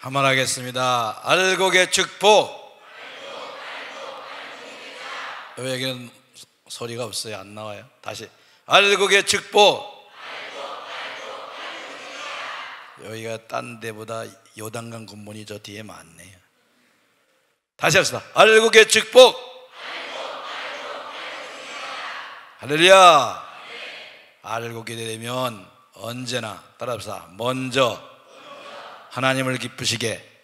한번 하겠습니다. 알곡의 축복. 여기는 소리가 없어요. 안 나와요. 다시. 알곡의 축복. 여기가 딴 데보다 요단강 군문이 저 뒤에 많네요. 다시 합시다. 알곡의 축복. 할렐루야. 알곡이 되면 언제나 따라합시다. 먼저 하나님을 기쁘시게,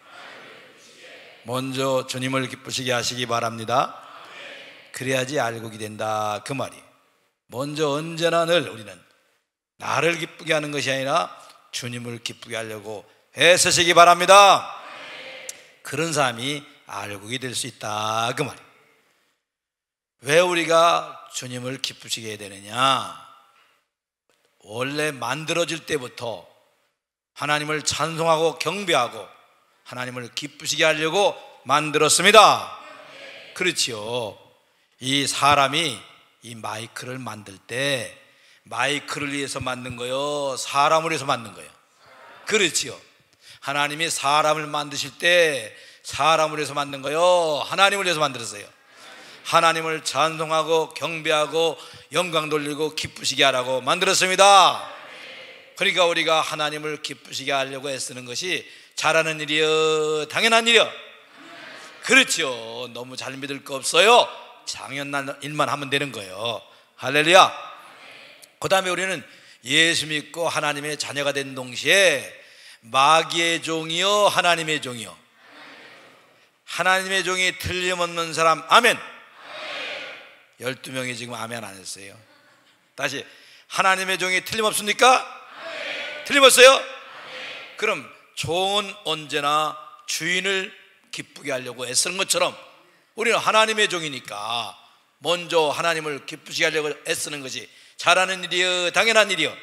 먼저 주님을 기쁘시게 하시기 바랍니다. 그래야지 알곡이 된다, 그 말이. 먼저 언제나 늘 우리는 나를 기쁘게 하는 것이 아니라 주님을 기쁘게 하려고 애쓰시기 바랍니다. 그런 사람이 알곡이 될 수 있다, 그 말이. 왜 우리가 주님을 기쁘시게 해야 되느냐? 원래 만들어질 때부터 하나님을 찬송하고 경배하고 하나님을 기쁘시게 하려고 만들었습니다. 그렇지요. 이 사람이 이 마이크를 만들 때 마이크를 위해서 만든 거요, 사람을 위해서 만든 거예요. 그렇지요. 하나님이 사람을 만드실 때 사람을 위해서 만든 거요, 하나님을 위해서 만들었어요. 하나님을 찬송하고 경배하고 영광 돌리고 기쁘시게 하라고 만들었습니다. 그러니까 우리가 하나님을 기쁘시게 하려고 애쓰는 것이 잘하는 일이요, 당연한 일이요. 그렇죠. 너무 잘 믿을 거 없어요. 당연한 일만 하면 되는 거예요. 할렐루야. 그 다음에 우리는 예수 믿고 하나님의 자녀가 된 동시에 마귀의 종이요, 하나님의 종이요. 하나님의 종이 틀림없는 사람, 아멘. 12명이 지금 아멘 안 했어요. 다시. 하나님의 종이 틀림없습니까? 틀림없어요? 그럼 종은 언제나 주인을 기쁘게 하려고 애쓰는 것처럼 우리는 하나님의 종이니까 먼저 하나님을 기쁘시게 하려고 애쓰는 것이 잘하는 일이요, 당연한 일이요.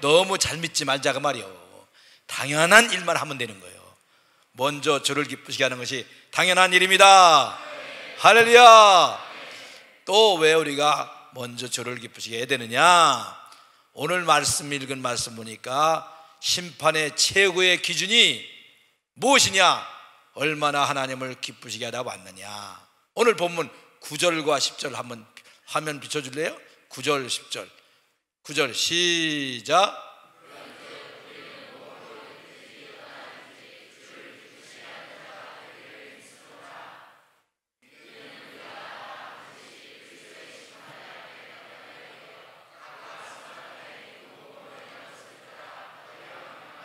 너무 잘 믿지 말자, 그 말이요. 당연한 일만 하면 되는 거예요. 먼저 주를 기쁘시게 하는 것이 당연한 일입니다. 할렐루야. 또 왜 우리가 먼저 주를 기쁘시게 해야 되느냐? 오늘 말씀 읽은 말씀 보니까 심판의 최고의 기준이 무엇이냐? 얼마나 하나님을 기쁘시게 하다 왔느냐. 오늘 본문 9절과 10절 한번 화면 비춰줄래요? 9절 10절. 9절 시작.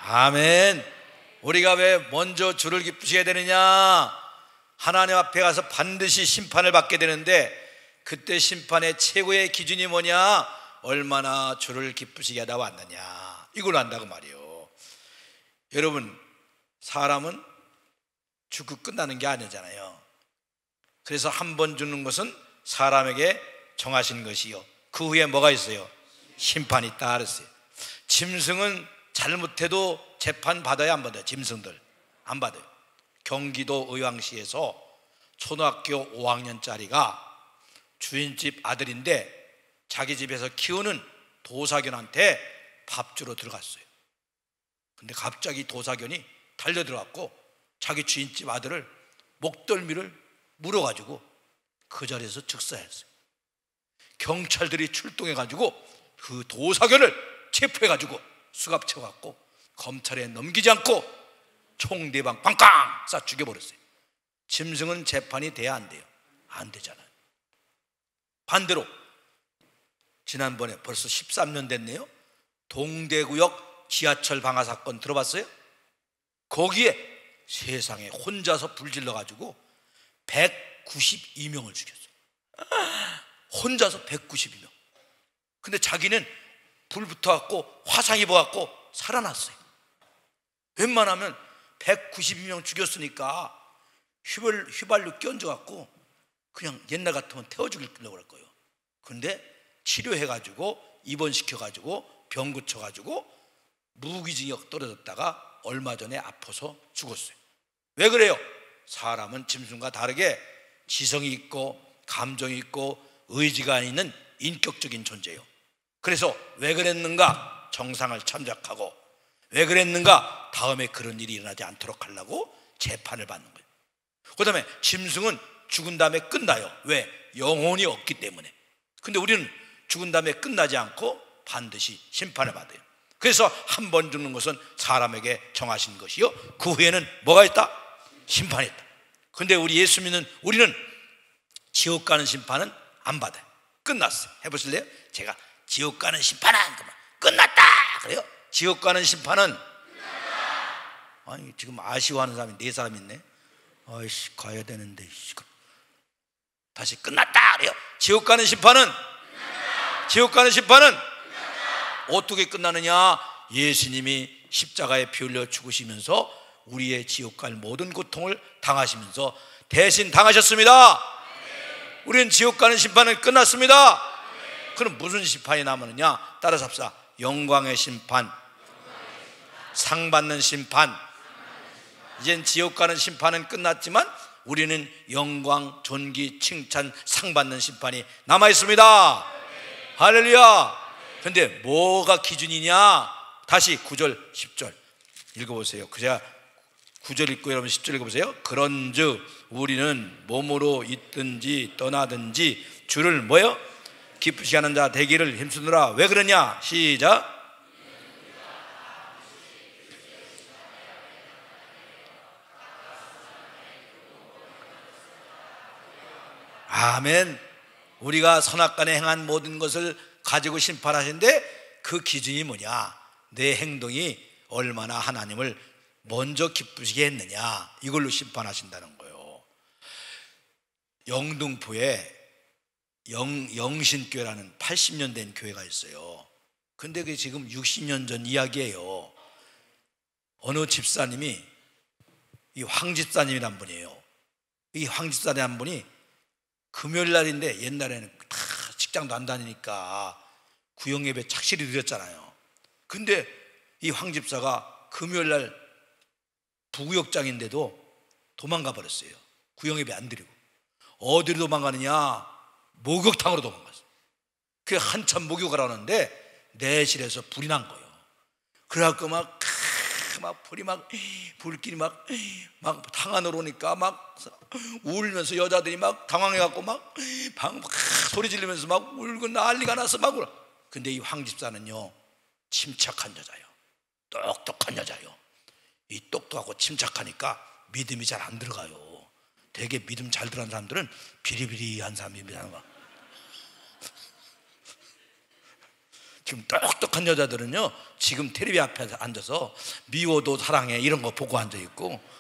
아멘. 우리가 왜 먼저 주를 기쁘시게 해야 되느냐? 하나님 앞에 가서 반드시 심판을 받게 되는데 그때 심판의 최고의 기준이 뭐냐? 얼마나 주를 기쁘시게 하다 왔느냐, 이걸 안다고 말이요. 여러분, 사람은 죽고 끝나는 게 아니잖아요. 그래서 한 번 죽는 것은 사람에게 정하신 것이요, 그 후에 뭐가 있어요? 심판이 있다 그랬어요. 짐승은 잘못해도 재판 받아야 안 받아요? 짐승들 안 받아요. 경기도 의왕시에서 초등학교 5학년짜리가 주인집 아들인데 자기 집에서 키우는 도사견한테 밥 주러 들어갔어요. 근데 갑자기 도사견이 달려 들어갔고 자기 주인집 아들을 목덜미를 물어가지고 그 자리에서 즉사했어요. 경찰들이 출동해가지고 그 도사견을 체포해가지고 수갑 채워갖고 검찰에 넘기지 않고 총 4방 빵빵 쏴 죽여버렸어요. 짐승은 재판이 돼야 안 돼요? 안 되잖아요. 반대로 지난번에 벌써 13년 됐네요. 동대구역 지하철 방화 사건 들어봤어요? 거기에 세상에 혼자서 불질러가지고 192명을 죽였어요. 혼자서 192명. 근데 자기는 불 붙어갖고 화상 입어갖고 살아났어요. 웬만하면 192명 죽였으니까 휘발유 끼얹어갖고 그냥 옛날 같으면 태워 죽이려고 할 거예요. 근데 치료해가지고 입원시켜가지고 병 고쳐가지고 무기징역 떨어졌다가 얼마 전에 아파서 죽었어요. 왜 그래요? 사람은 짐승과 다르게 지성이 있고 감정이 있고 의지가 있는 인격적인 존재예요. 그래서 왜 그랬는가 정상을 참작하고, 왜 그랬는가 다음에 그런 일이 일어나지 않도록 하려고 재판을 받는 거예요. 그 다음에 짐승은 죽은 다음에 끝나요. 왜? 영혼이 없기 때문에. 근데 우리는 죽은 다음에 끝나지 않고 반드시 심판을 받아요. 그래서 한 번 죽는 것은 사람에게 정하신 것이요, 그 후에는 뭐가 있다? 심판이 있다. 근데 우리 예수 믿는 우리는 지옥 가는 심판은 안 받아요. 끝났어요. 해보실래요? 제가 지옥 가는 심판은 끝났다 그래요. 지옥 가는 심판은 끝났다. 아니 지금 아쉬워하는 사람이 4사람 있네. 아이씨 가야 되는데. 다시 끝났다 그래요. 지옥 가는 심판은 끝났다. 지옥 가는 심판은 끝났다. 어떻게 끝나느냐? 예수님이 십자가에 피 흘려 죽으시면서 우리의 지옥 갈 모든 고통을 당하시면서 대신 당하셨습니다. 우리는 지옥 가는 심판은 끝났습니다. 그럼 무슨 심판이 남았느냐? 따라서 합시다. 영광의 심판, 상 받는 심판. 이젠 지옥 가는 심판은 끝났지만 우리는 영광, 존귀, 칭찬, 상 받는 심판이 남아 있습니다. 할렐루야. 근데 뭐가 기준이냐? 다시 9절 10절 읽어보세요. 제가 9절 읽고 여러분 10절 읽어보세요. 그런즉 우리는 몸으로 있든지 떠나든지 주를 뭐요? 기쁘시게 하는 자 되기를 힘쓰느라. 왜 그러냐? 시작. 아멘. 우리가 선악간에 행한 모든 것을 가지고 심판하시는데 그 기준이 뭐냐? 내 행동이 얼마나 하나님을 먼저 기쁘시게 했느냐, 이걸로 심판하신다는 거예요. 영등포에 영신교회라는 80년 된 교회가 있어요. 근데 그게 지금 60년 전 이야기예요. 어느 집사님이, 이 황집사님이란 분이에요. 이 황집사님 한 분이 금요일 날인데, 옛날에는 다 직장도 안 다니니까 구역예배 착실히 드렸잖아요. 근데 이 황집사가 금요일 날 부구역장인데도 도망가 버렸어요. 구역예배 안 드리고. 어디로 도망가느냐? 목욕탕으로 도망갔어요. 그게 한참 목욕을 하는데 내실에서 불이 난 거예요. 그래갖고 막 불길이 막 탕 안으로 오니까 막 울면서 여자들이 막 당황해갖고 막 소리 지르면서 막 울고 난리가 나서 막 울어. 근데 이 황집사는요, 침착한 여자예요. 똑똑한 여자예요. 이 똑똑하고 침착하니까 믿음이 잘 안 들어가요. 되게 믿음 잘 들어간 사람들은 비리비리한 사람입니다. 지금 똑똑한 여자들은요, 지금 텔레비 앞에 앉아서 미워도 사랑해 이런 거 보고 앉아있고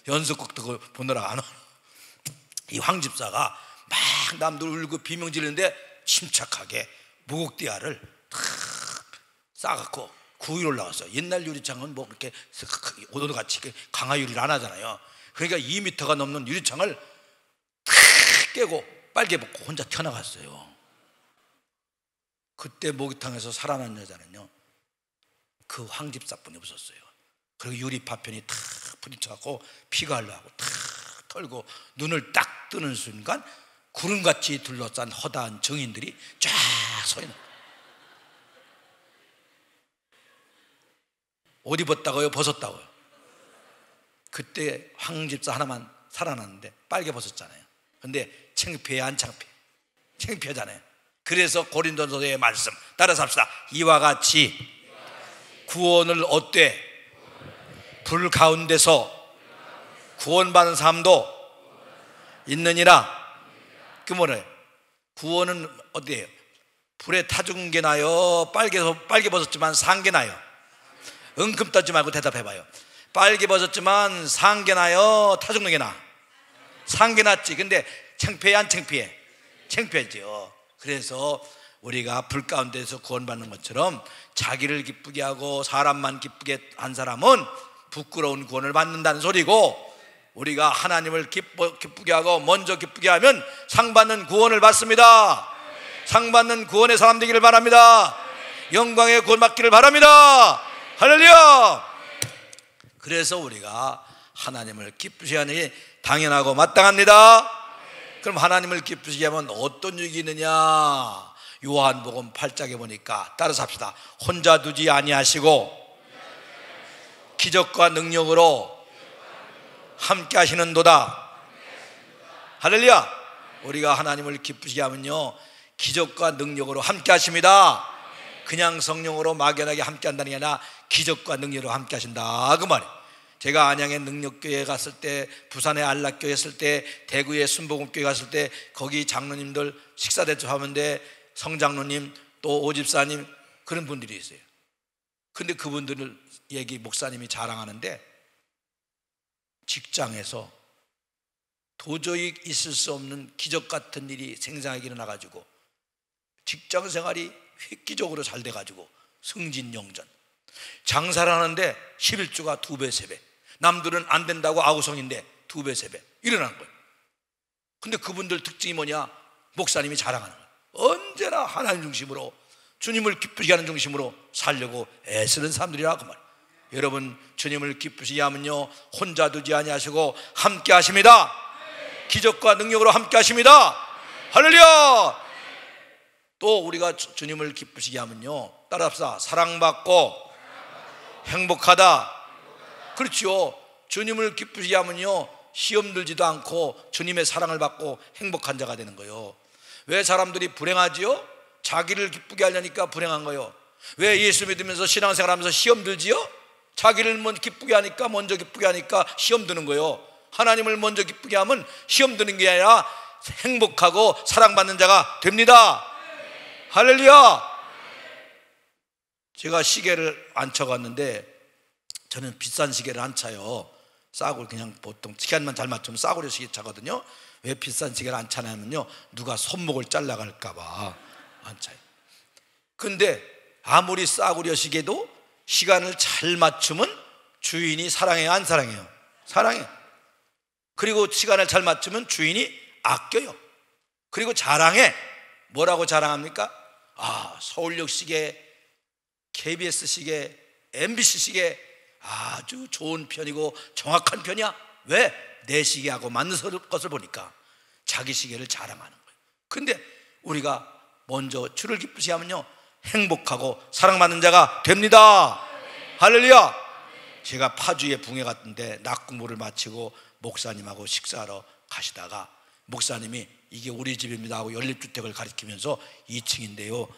연속극도 보느라 안 와. 이 황집사가 막 남들 울고 비명 지르는데 침착하게 무곡대야를 탁 싸갖고 구이로 올라왔어. 옛날 유리창은 뭐 그렇게 오도같이 강화 유리를 안 하잖아요. 그러니까 2m가 넘는 유리창을 탁 깨고 빨개 벗고 혼자 튀어나갔어요. 그때 목욕탕에서 살아난 여자는요, 그 황집사뿐이 없었어요. 그리고 유리 파편이 탁 부딪혀갖고 피가 흘러가고 탁 털고 눈을 딱 뜨는 순간 구름같이 둘러싼 허다한 정인들이 쫙 서 있는 거예요. 옷 입었다고요? 벗었다고요? 그때 황집사 하나만 살아났는데 빨개 벗었잖아요. 근데 창피해 안 창피해? 창피하잖아요. 그래서 고린도서의 말씀 따라서 합시다. 이와 같이 구원을 얻되 불 가운데서 구원받은 사람도 있느니라. 그 뭐래요? 구원은 어디예요? 불에 타 죽은 게 나요? 빨개 벗었지만 산 게 나요? 은큼 떠지 말고 대답해봐요. 빨개 벗었지만 산 게 나요? 타 죽는 게 나? 산 게 낫지. 근데 창피해 안 창피해? 창피하죠. 그래서 우리가 불 가운데서 구원받는 것처럼 자기를 기쁘게 하고 사람만 기쁘게 한 사람은 부끄러운 구원을 받는다는 소리고, 우리가 하나님을 기쁘게 하고 먼저 기쁘게 하면 상 받는 구원을 받습니다. 상 받는 구원의 사람 되기를 바랍니다. 영광의 구원 받기를 바랍니다. 할렐루야. 그래서 우리가 하나님을 기쁘게 하는 게 당연하고 마땅합니다. 그럼 하나님을 기쁘시게 하면 어떤 유익이 있느냐? 요한복음 8장에 보니까 따라서 합시다. 혼자 두지 아니하시고 기적과 능력으로 함께 하시는도다. 할렐루야. 우리가 하나님을 기쁘시게 하면요, 기적과 능력으로 함께 하십니다. 그냥 성령으로 막연하게 함께 한다는 게 아니라 기적과 능력으로 함께 하신다, 그 말이에요. 제가 안양의 능력교회 갔을 때, 부산의 안락교회 했을 때, 대구의 순복음교회 갔을 때, 거기 장로님들 식사 대접하는데 성장로님 또 오집사님 그런 분들이 있어요. 근데 그분들을 얘기 목사님이 자랑하는데, 직장에서 도저히 있을 수 없는 기적 같은 일이 생생하게 일어나가지고 직장 생활이 획기적으로 잘 돼가지고 승진영전, 장사를 하는데 11주가 2배 3배, 남들은 안 된다고 아우성인데 2배 3배 일어나는 거예요. 근데 그분들 특징이 뭐냐? 목사님이 자랑하는 거예요. 언제나 하나님 중심으로, 주님을 기쁘시게 하는 중심으로 살려고 애쓰는 사람들이라 그 말이에요. 여러분, 주님을 기쁘시게 하면요, 혼자 두지 아니하시고 함께 하십니다. 기적과 능력으로 함께 하십니다. 할렐루야. 또 우리가 주님을 기쁘시게 하면요, 따라합시다. 사랑받고 행복하다. 그렇죠. 주님을 기쁘시게 하면요, 시험 들지도 않고 주님의 사랑을 받고 행복한 자가 되는 거예요. 왜 사람들이 불행하지요? 자기를 기쁘게 하려니까 불행한 거예요. 왜 예수 믿으면서 신앙생활 하면서 시험 들지요? 자기를 먼저 기쁘게 하니까, 먼저 기쁘게 하니까 시험 드는 거예요. 하나님을 먼저 기쁘게 하면 시험 드는 게 아니라 행복하고 사랑받는 자가 됩니다. 할렐루야. 제가 시계를 안 쳐갔는데, 저는 비싼 시계를 안 차요. 싸구려, 그냥 보통 시간만 잘 맞추면 싸구려 시계 차거든요. 왜 비싼 시계를 안 차냐면요, 누가 손목을 잘라갈까봐 안 차요. 근데 아무리 싸구려 시계도 시간을 잘 맞추면 주인이 사랑해요, 안 사랑해요? 사랑해요. 그리고 시간을 잘 맞추면 주인이 아껴요. 그리고 자랑해. 뭐라고 자랑합니까? 아, 서울역 시계, KBS 시계, MBC 시계 아주 좋은 편이고 정확한 편이야. 왜? 내 시계하고 맞는 것을 보니까 자기 시계를 자랑하는 거예요. 근데 우리가 먼저 주를 기쁘시게 하면요, 행복하고 사랑받는 자가 됩니다. 할렐루야. 제가 파주에 붕해 갔는데 낮 공부를 마치고 목사님하고 식사하러 가시다가 목사님이 이게 우리 집입니다 하고 연립주택을 가리키면서 2층인데요,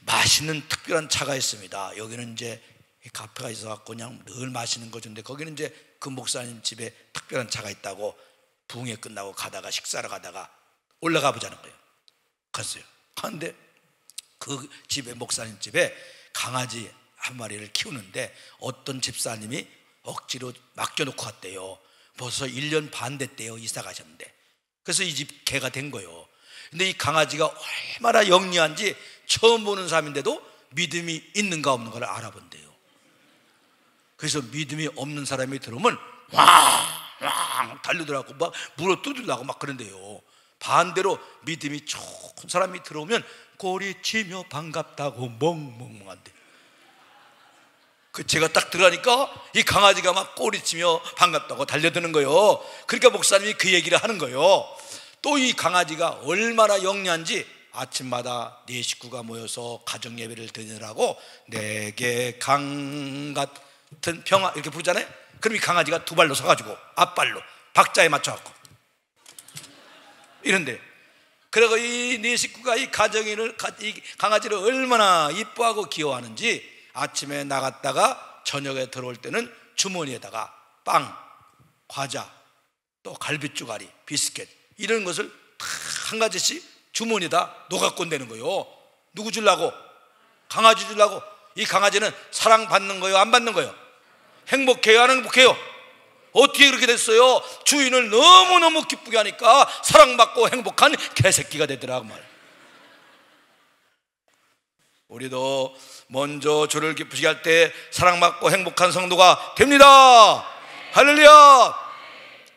맛있는 특별한 차가 있습니다. 여기는 이제 카페가 있어갖고 그냥 늘 마시는 거던데, 거기는 이제 그 목사님 집에 특별한 차가 있다고 붕해 끝나고 가다가 식사를 가다가 올라가 보자는 거예요. 갔어요. 그런데 그 집에, 목사님 집에 강아지 한 마리를 키우는데 어떤 집사님이 억지로 맡겨놓고 갔대요. 벌써 1년 반 됐대요, 이사 가셨는데. 그래서 이 집 개가 된 거예요. 근데 이 강아지가 얼마나 영리한지 처음 보는 사람인데도 믿음이 있는가 없는가를 알아본대요. 그래서 믿음이 없는 사람이 들어오면 왕 달려들어가고 막 물어 뜯으려고 막 그런대요. 반대로 믿음이 좋은 사람이 들어오면 꼬리치며 반갑다고 멍멍멍한대. 그 제가 딱 들어가니까 이 강아지가 막 꼬리치며 반갑다고 달려드는 거예요. 그러니까 목사님이 그 얘기를 하는 거예요. 또 이 강아지가 얼마나 영리한지 아침마다 네 식구가 모여서 가정 예배를 드리느라고 내게 강 같은 평화 이렇게 부르잖아요. 그럼 이 강아지가 두 발로 서가지고 앞발로 박자에 맞춰갖고 이런데, 그리고 이 네 식구가 이 강아지를 얼마나 이뻐하고 귀여워하는지 아침에 나갔다가 저녁에 들어올 때는 주머니에다가 빵, 과자, 또 갈비쭈가리, 비스켓 이런 것을 다 한 가지씩 주머니에다 녹아꼰 대는 거예요. 누구 주려고? 강아지 주려고. 이 강아지는 사랑받는 거예요, 안 받는 거예요? 행복해요, 안 행복해요? 어떻게 그렇게 됐어요? 주인을 너무너무 기쁘게 하니까 사랑받고 행복한 개새끼가 되더라고 말. 우리도 먼저 주를 기쁘시게 할 때 사랑받고 행복한 성도가 됩니다. 할렐루야.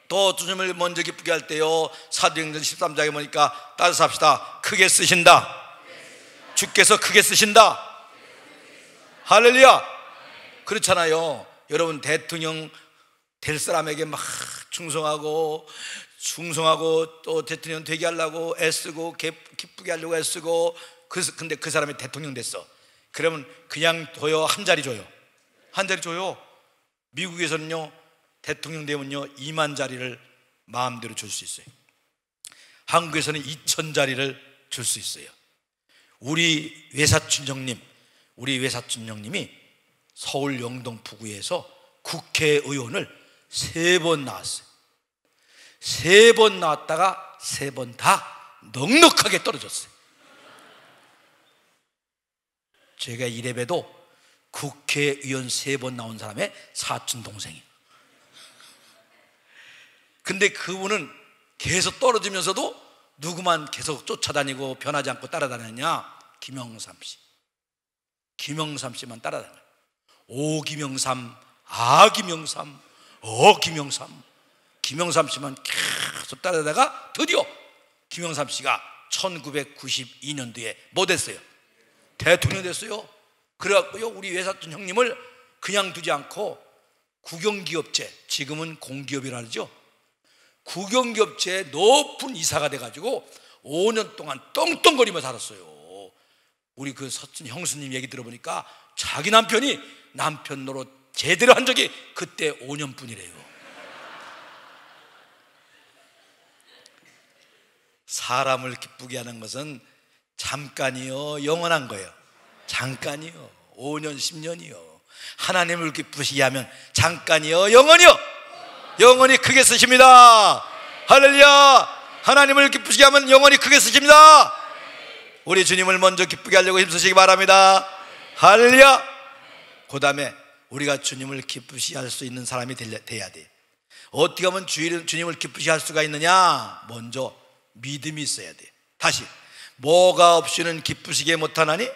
또 주님을 먼저 기쁘게 할 때요, 사도행전 13장에 보니까 따라서 합시다. 크게 쓰신다. 주께서 크게 쓰신다. 할렐루야. 그렇잖아요. 여러분, 대통령 될 사람에게 막 충성하고 충성하고 또 대통령 되게 하려고 애쓰고 기쁘게 하려고 애쓰고, 근데 그 사람이 대통령 됐어. 그러면 그냥 둬요? 한 자리 줘요? 한 자리 줘요. 미국에서는요, 대통령 되면요 2만 자리를 마음대로 줄 수 있어요. 한국에서는 2,000자리를 줄 수 있어요. 우리 외사촌 형님이 서울 영등포구에서 국회의원을 3번 나왔어요. 3번 나왔다가 3번 다 넉넉하게 떨어졌어요. 제가 이래봬도 국회의원 3번 나온 사람의 사촌 동생이에요. 근데 그분은 계속 떨어지면서도 누구만 계속 쫓아다니고 변하지 않고 따라다녔냐? 김영삼 씨. 김영삼 씨만 따라다녀요. 오김영삼, 아김영삼, 어김영삼. 김영삼 씨만 계속 따라다가 드디어 김영삼 씨가 1992년도에 뭐 됐어요? 대통령 됐어요. 그래갖고요, 우리 외사촌 형님을 그냥 두지 않고 국영기업체, 지금은 공기업이라 하죠, 국영기업체에 높은 이사가 돼가지고 5년 동안 떵떵거리며 살았어요. 우리 그 사촌 형수님 얘기 들어보니까 자기 남편이 남편 노릇 제대로 한 적이 그때 5년뿐이래요. 사람을 기쁘게 하는 것은 잠깐이요, 영원한 거예요. 잠깐이요, 5년, 10년이요. 하나님을 기쁘시게 하면 잠깐이요, 영원이요. 영원히 크게 쓰십니다. 할렐루야. 하나님을 기쁘시게 하면 영원히 크게 쓰십니다. 우리 주님을 먼저 기쁘게 하려고 힘쓰시기 바랍니다. 할렐루야. 그 다음에 우리가 주님을 기쁘시게 할 수 있는 사람이 돼야 돼. 어떻게 하면 주님을 기쁘시게 할 수가 있느냐? 먼저 믿음이 있어야 돼. 다시, 뭐가 없이는 기쁘시게 못하나니?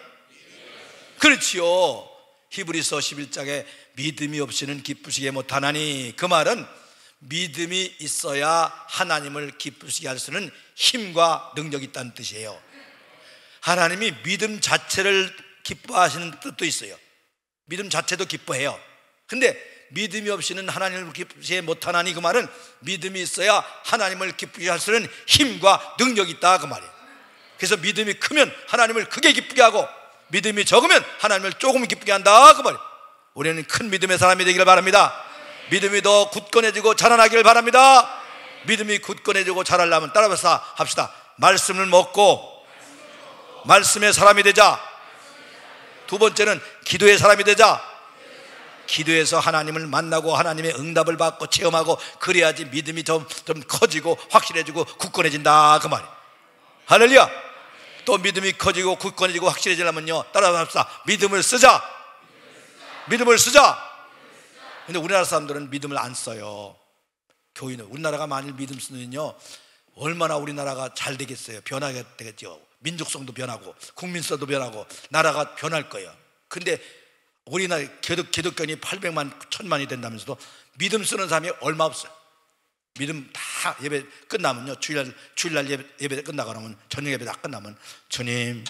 그렇지요. 히브리서 11장에 믿음이 없이는 기쁘시게 못하나니, 그 말은 믿음이 있어야 하나님을 기쁘시게 할 수 있는 힘과 능력이 있다는 뜻이에요. 하나님이 믿음 자체를 기뻐하시는 뜻도 있어요. 믿음 자체도 기뻐해요. 근데 믿음이 없이는 하나님을 기쁘시게 못하나니, 그 말은 믿음이 있어야 하나님을 기쁘게 할 수 있는 힘과 능력이 있다, 그 말이에요. 그래서 믿음이 크면 하나님을 크게 기쁘게 하고, 믿음이 적으면 하나님을 조금 기쁘게 한다, 그 말이에요. 우리는 큰 믿음의 사람이 되기를 바랍니다. 믿음이 더 굳건해지고 자라나기를 바랍니다. 믿음이 굳건해지고 자라려면 따라서 합시다. 말씀을 먹고 말씀의 사람이 되자. 두 번째는 기도의 사람이 되자. 기도해서 하나님을 만나고 하나님의 응답을 받고 체험하고, 그래야지 믿음이 좀 커지고 확실해지고 굳건해진다, 그 말이에요. 할렐루야. 또 믿음이 커지고 굳건해지고 확실해지려면요, 따라서 합시다. 믿음을 쓰자. 믿음을 쓰자. 근데 우리나라 사람들은 믿음을 안 써요. 교인은, 우리나라가 만일 믿음 쓰면요, 얼마나 우리나라가 잘 되겠어요. 변하게 되겠죠. 민족성도 변하고 국민성도 변하고 나라가 변할 거예요. 근데 우리나라 기독교인이 800만, 1000만이 된다면서도 믿음 쓰는 사람이 얼마 없어요. 믿음 다 예배 끝나면요, 주일날 예배 끝나고 나면, 저녁 예배 다 끝나면, 주님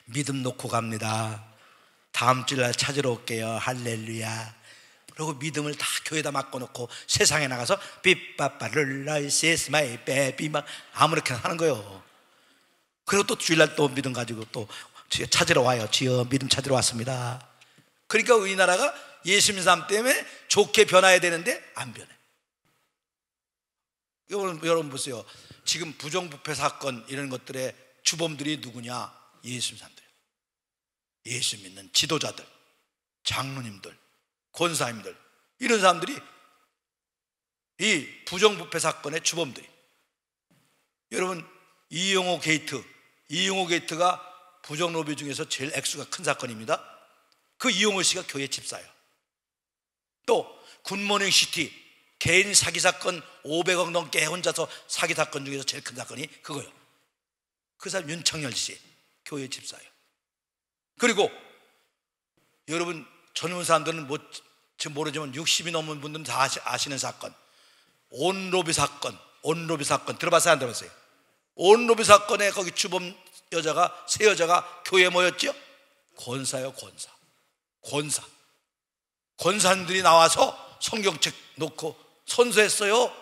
믿음 놓고 갑니다. 다음 주일날 찾으러 올게요. 할렐루야. 그리고 믿음을 다 교회에다 맡겨놓고 세상에 나가서 삐빠빠를라 세스마이 베비 막 아무렇게나 하는 거예요. 그리고 또 주일날 또 믿음 가지고 또 찾으러 와요. 주여 믿음 찾으러 왔습니다. 그러니까 우리나라가 예수 믿는 사람 때문에 좋게 변화해야 되는데 안 변해. 여러분 보세요. 지금 부정부패 사건 이런 것들의 주범들이 누구냐? 예수 믿는 사람들, 예수 믿는 지도자들, 장로님들, 권사님들, 이런 사람들이 이 부정부패 사건의 주범들이. 여러분, 이용호 게이트가 부정로비 중에서 제일 액수가 큰 사건입니다. 그 이용호 씨가 교회 집사예요. 또 굿모닝 시티 개인 사기 사건 500억 넘게 혼자서 사기 사건 중에서 제일 큰 사건이 그거예요. 그 사람 윤창열 씨 교회 집사예요. 그리고 여러분, 젊은 사람들은 지금 모르지만 60이 넘은 분들은 다 아시는 사건, 온로비 사건 들어봤어요, 안 들어봤어요? 온로비 사건에 거기 주범 여자가, 세 여자가 교회에 모였죠? 권사요. 권사님들이 나와서 성경책 놓고 선서했어요.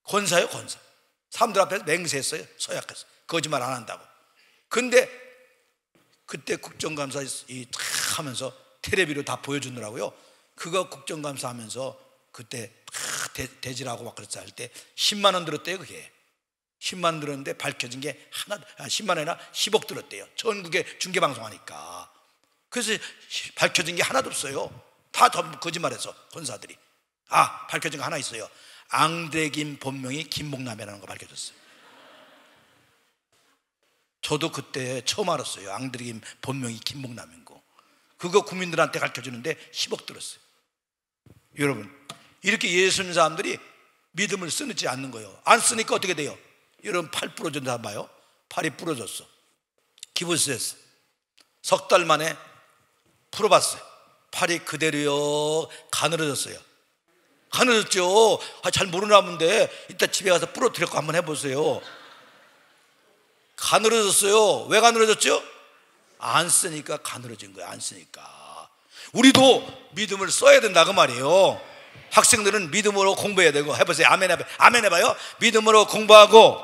권사요, 권사. 사람들 앞에서 맹세했어요. 서약했어요. 거짓말 안 한다고. 근데 그때 국정감사 탁 하면서 텔레비로 다 보여주느라고요. 그거 국정감사 하면서 그때 대지라고 막 그랬어 할 때 10만 원 들었대요. 그게 10만 원 들었는데 밝혀진 게 하나, 10만 원이나 10억 들었대요. 전국에 중계방송하니까. 그래서 밝혀진 게 하나도 없어요. 다 거짓말해서 권사들이. 밝혀진 거 하나 있어요. 앙드레김 본명이 김목남이라는 거 밝혀졌어요. 저도 그때 처음 알았어요. 앙드레김 본명이 김목남인 거. 그거 국민들한테 가르쳐주는데 10억 들었어요. 여러분, 이렇게 예수 믿는 사람들이 믿음을 쓰지 않는 거예요. 안 쓰니까 어떻게 돼요? 여러분, 팔 부러졌나 봐요. 팔이 부러졌어. 기부스했어. 석 달 만에 풀어봤어요. 팔이 그대로요 가늘어졌어요. 가늘어졌죠. 잘 모르나 본데 이따 집에 가서 부러뜨려고 한번 해보세요. 가늘어졌어요. 왜 가늘어졌죠? 안 쓰니까 가늘어진 거예요. 안 쓰니까. 우리도 믿음을 써야 된다 그 말이에요. 학생들은 믿음으로 공부해야 되고. 해보세요. 아멘 해봐요. 아멘 해봐요. 믿음으로 공부하고,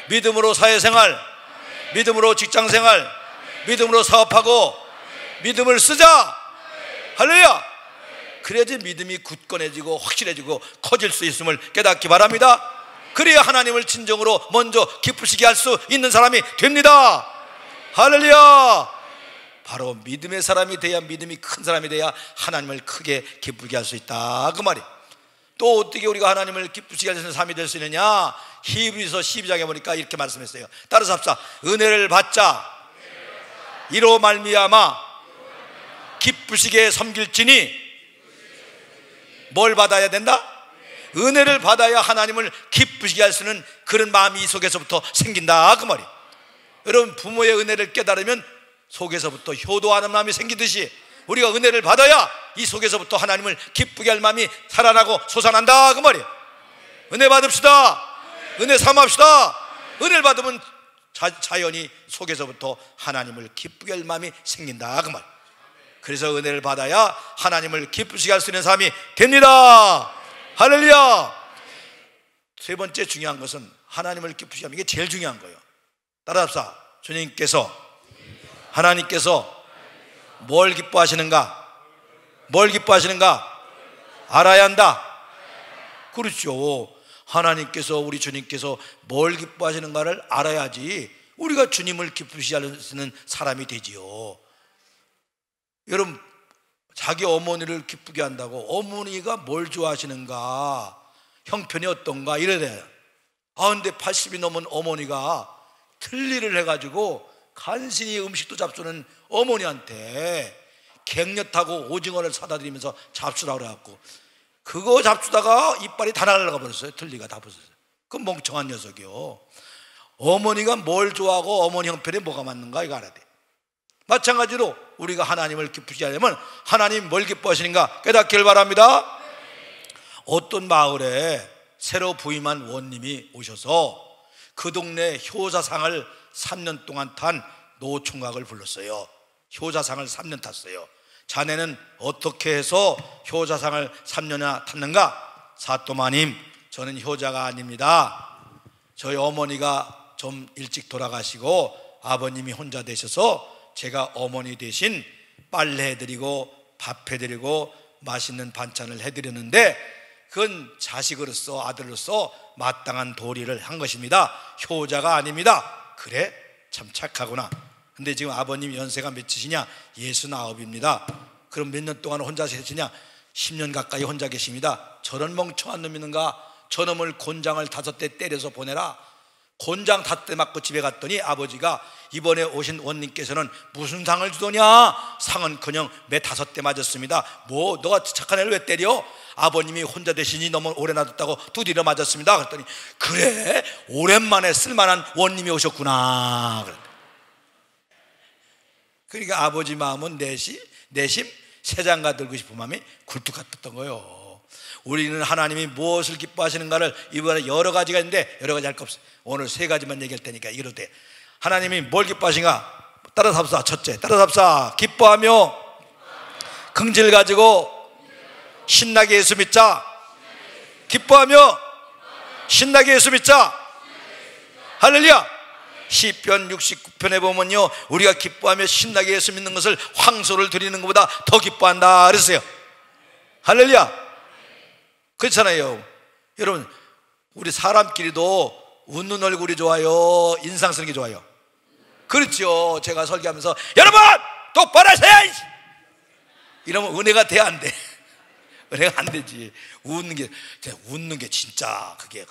믿음으로 사회생활, 믿음으로 직장생활, 믿음으로 사업하고, 믿음을 쓰자. 할렐루야. 그래야지 믿음이 굳건해지고 확실해지고 커질 수 있음을 깨닫기 바랍니다. 그래야 하나님을 진정으로 먼저 기쁘시게 할 수 있는 사람이 됩니다. 할렐루야. 바로 믿음의 사람이 돼야, 믿음이 큰 사람이 돼야 하나님을 크게 기쁘게 할 수 있다 그 말이. 또 어떻게 우리가 하나님을 기쁘시게 하는 사람이 될 수 있느냐? 히브리서 12장에 보니까 이렇게 말씀했어요. 따라서 합시다. 은혜를 받자 이로 말미암아 기쁘시게 섬길지니. 뭘 받아야 된다? 은혜를 받아야 하나님을 기쁘시게 할 수 있는 그런 마음이 이 속에서부터 생긴다 그 말이에요. 여러분, 부모의 은혜를 깨달으면 속에서부터 효도하는 마음이 생기듯이 우리가 은혜를 받아야 이 속에서부터 하나님을 기쁘게 할 마음이 살아나고 솟아난다 그 말이에요. 은혜 받읍시다. 은혜 삼합시다. 은혜를 받으면 자연히 속에서부터 하나님을 기쁘게 할 마음이 생긴다 그 말이에요. 그래서 은혜를 받아야 하나님을 기쁘시게 할 수 있는 사람이 됩니다. 할렐루야. 세 번째 중요한 것은 하나님을 기쁘시게 하는 게 제일 중요한 거예요. 따라합시다. 하나님께서 뭘 기뻐하시는가? 뭘 기뻐하시는가? 알아야 한다. 그렇죠. 하나님께서, 우리 주님께서 뭘 기뻐하시는가를 알아야지 우리가 주님을 기쁘시게 하는 사람이 되지요. 여러분, 자기 어머니를 기쁘게 한다고 어머니가 뭘 좋아하시는가, 형편이 어떤가 이래야 돼요. 근데 80이 넘은 어머니가 틀니를 해가지고 간신히 음식도 잡수는 어머니한테 갱년하고 오징어를 사다 드리면서 잡수라고 그래갖고 그거 잡수다가 이빨이 다 날아가 버렸어요. 틀니가 다 벗었어요. 그 멍청한 녀석이요. 어머니가 뭘 좋아하고 어머니 형편에 뭐가 맞는가 이거 알아야 돼. 마찬가지로 우리가 하나님을 기쁘시게 하려면 하나님 뭘 기뻐하시는가 깨닫기를 바랍니다. 어떤 마을에 새로 부임한 원님이 오셔서 그 동네 효자상을 3년 동안 탄 노총각을 불렀어요. 효자상을 3년 탔어요. 자네는 어떻게 해서 효자상을 3년이나 탔는가? 사또마님, 저는 효자가 아닙니다. 저희 어머니가 좀 일찍 돌아가시고 아버님이 혼자 되셔서 제가 어머니 대신 빨래해드리고 밥해드리고 맛있는 반찬을 해드렸는데 그건 자식으로서, 아들로서 마땅한 도리를 한 것입니다. 효자가 아닙니다. 그래? 참 착하구나. 근데 지금 아버님 연세가 몇이시냐? 69입니다. 그럼 몇 년 동안 혼자 계시냐? 10년 가까이 혼자 계십니다. 저런 멍청한 놈이 있는가? 저놈을 곤장을 5대 때려서 보내라. 곤장 5대 맞고 집에 갔더니 아버지가 이번에 오신 원님께서는 무슨 상을 주더냐? 상은커녕 매 5대 맞았습니다. 뭐 너가 착한 애를 왜 때려? 아버님이 혼자 되시니 너무 오래 놔뒀다고 두드려 맞았습니다. 그랬더니 그래? 오랜만에 쓸만한 원님이 오셨구나. 그러니까 아버지 마음은 내심 새장가 들고 싶은 마음이 굴뚝 같았던 거예요. 우리는 하나님이 무엇을 기뻐하시는가를 이번에 여러 가지가 있는데 여러 가지 할 거 없어요. 오늘 3가지만 얘기할 테니까 이럴 때 하나님이 뭘 기뻐하신가? 따라서 합시다. 첫째, 따라서 합시다. 기뻐하며 긍지를 가지고 신나게 예수 믿자. 기뻐하며 신나게 예수 믿자. 할렐루야. 시편 69편에 보면요, 우리가 기뻐하며 신나게 예수 믿는 것을 황소를 드리는 것보다 더 기뻐한다 그랬어요. 할렐루야. 그렇잖아요. 여러분, 우리 사람끼리도 웃는 얼굴이 좋아요, 인상 쓰는 게 좋아요? 그렇죠. 제가 설교하면서 여러분 똑바로 하세요 이러면 은혜가 돼, 안 돼? 은혜가 안 되지. 웃는 게 진짜 그게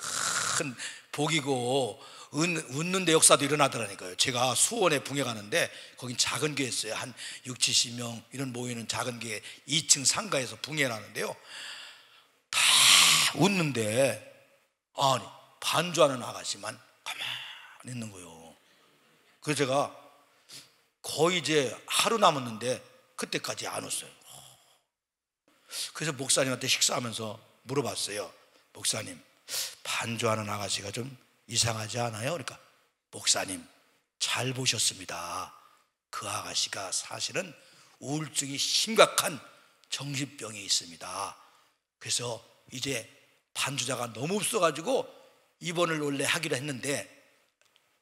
큰 복이고, 웃는데 역사도 일어나더라니까요. 제가 수원에 붕에 가는데 거긴 작은 교회였어요. 한 60, 70명 이런 모이는 작은 교회 2층 상가에서 붕해를 하는데요, 다 웃는데 아니 반주하는 아가씨만 가만히 있는 거예요. 그래서 제가 거의 이제 하루 남았는데 그때까지 안 웃어요. 그래서 목사님한테 식사하면서 물어봤어요. 목사님, 반주하는 아가씨가 좀 이상하지 않아요? 그러니까 목사님 잘 보셨습니다. 그 아가씨가 사실은 우울증이 심각한 정신병이 있습니다. 그래서 이제 반주자가 너무 없어가지고 입원을 원래 하기로 했는데,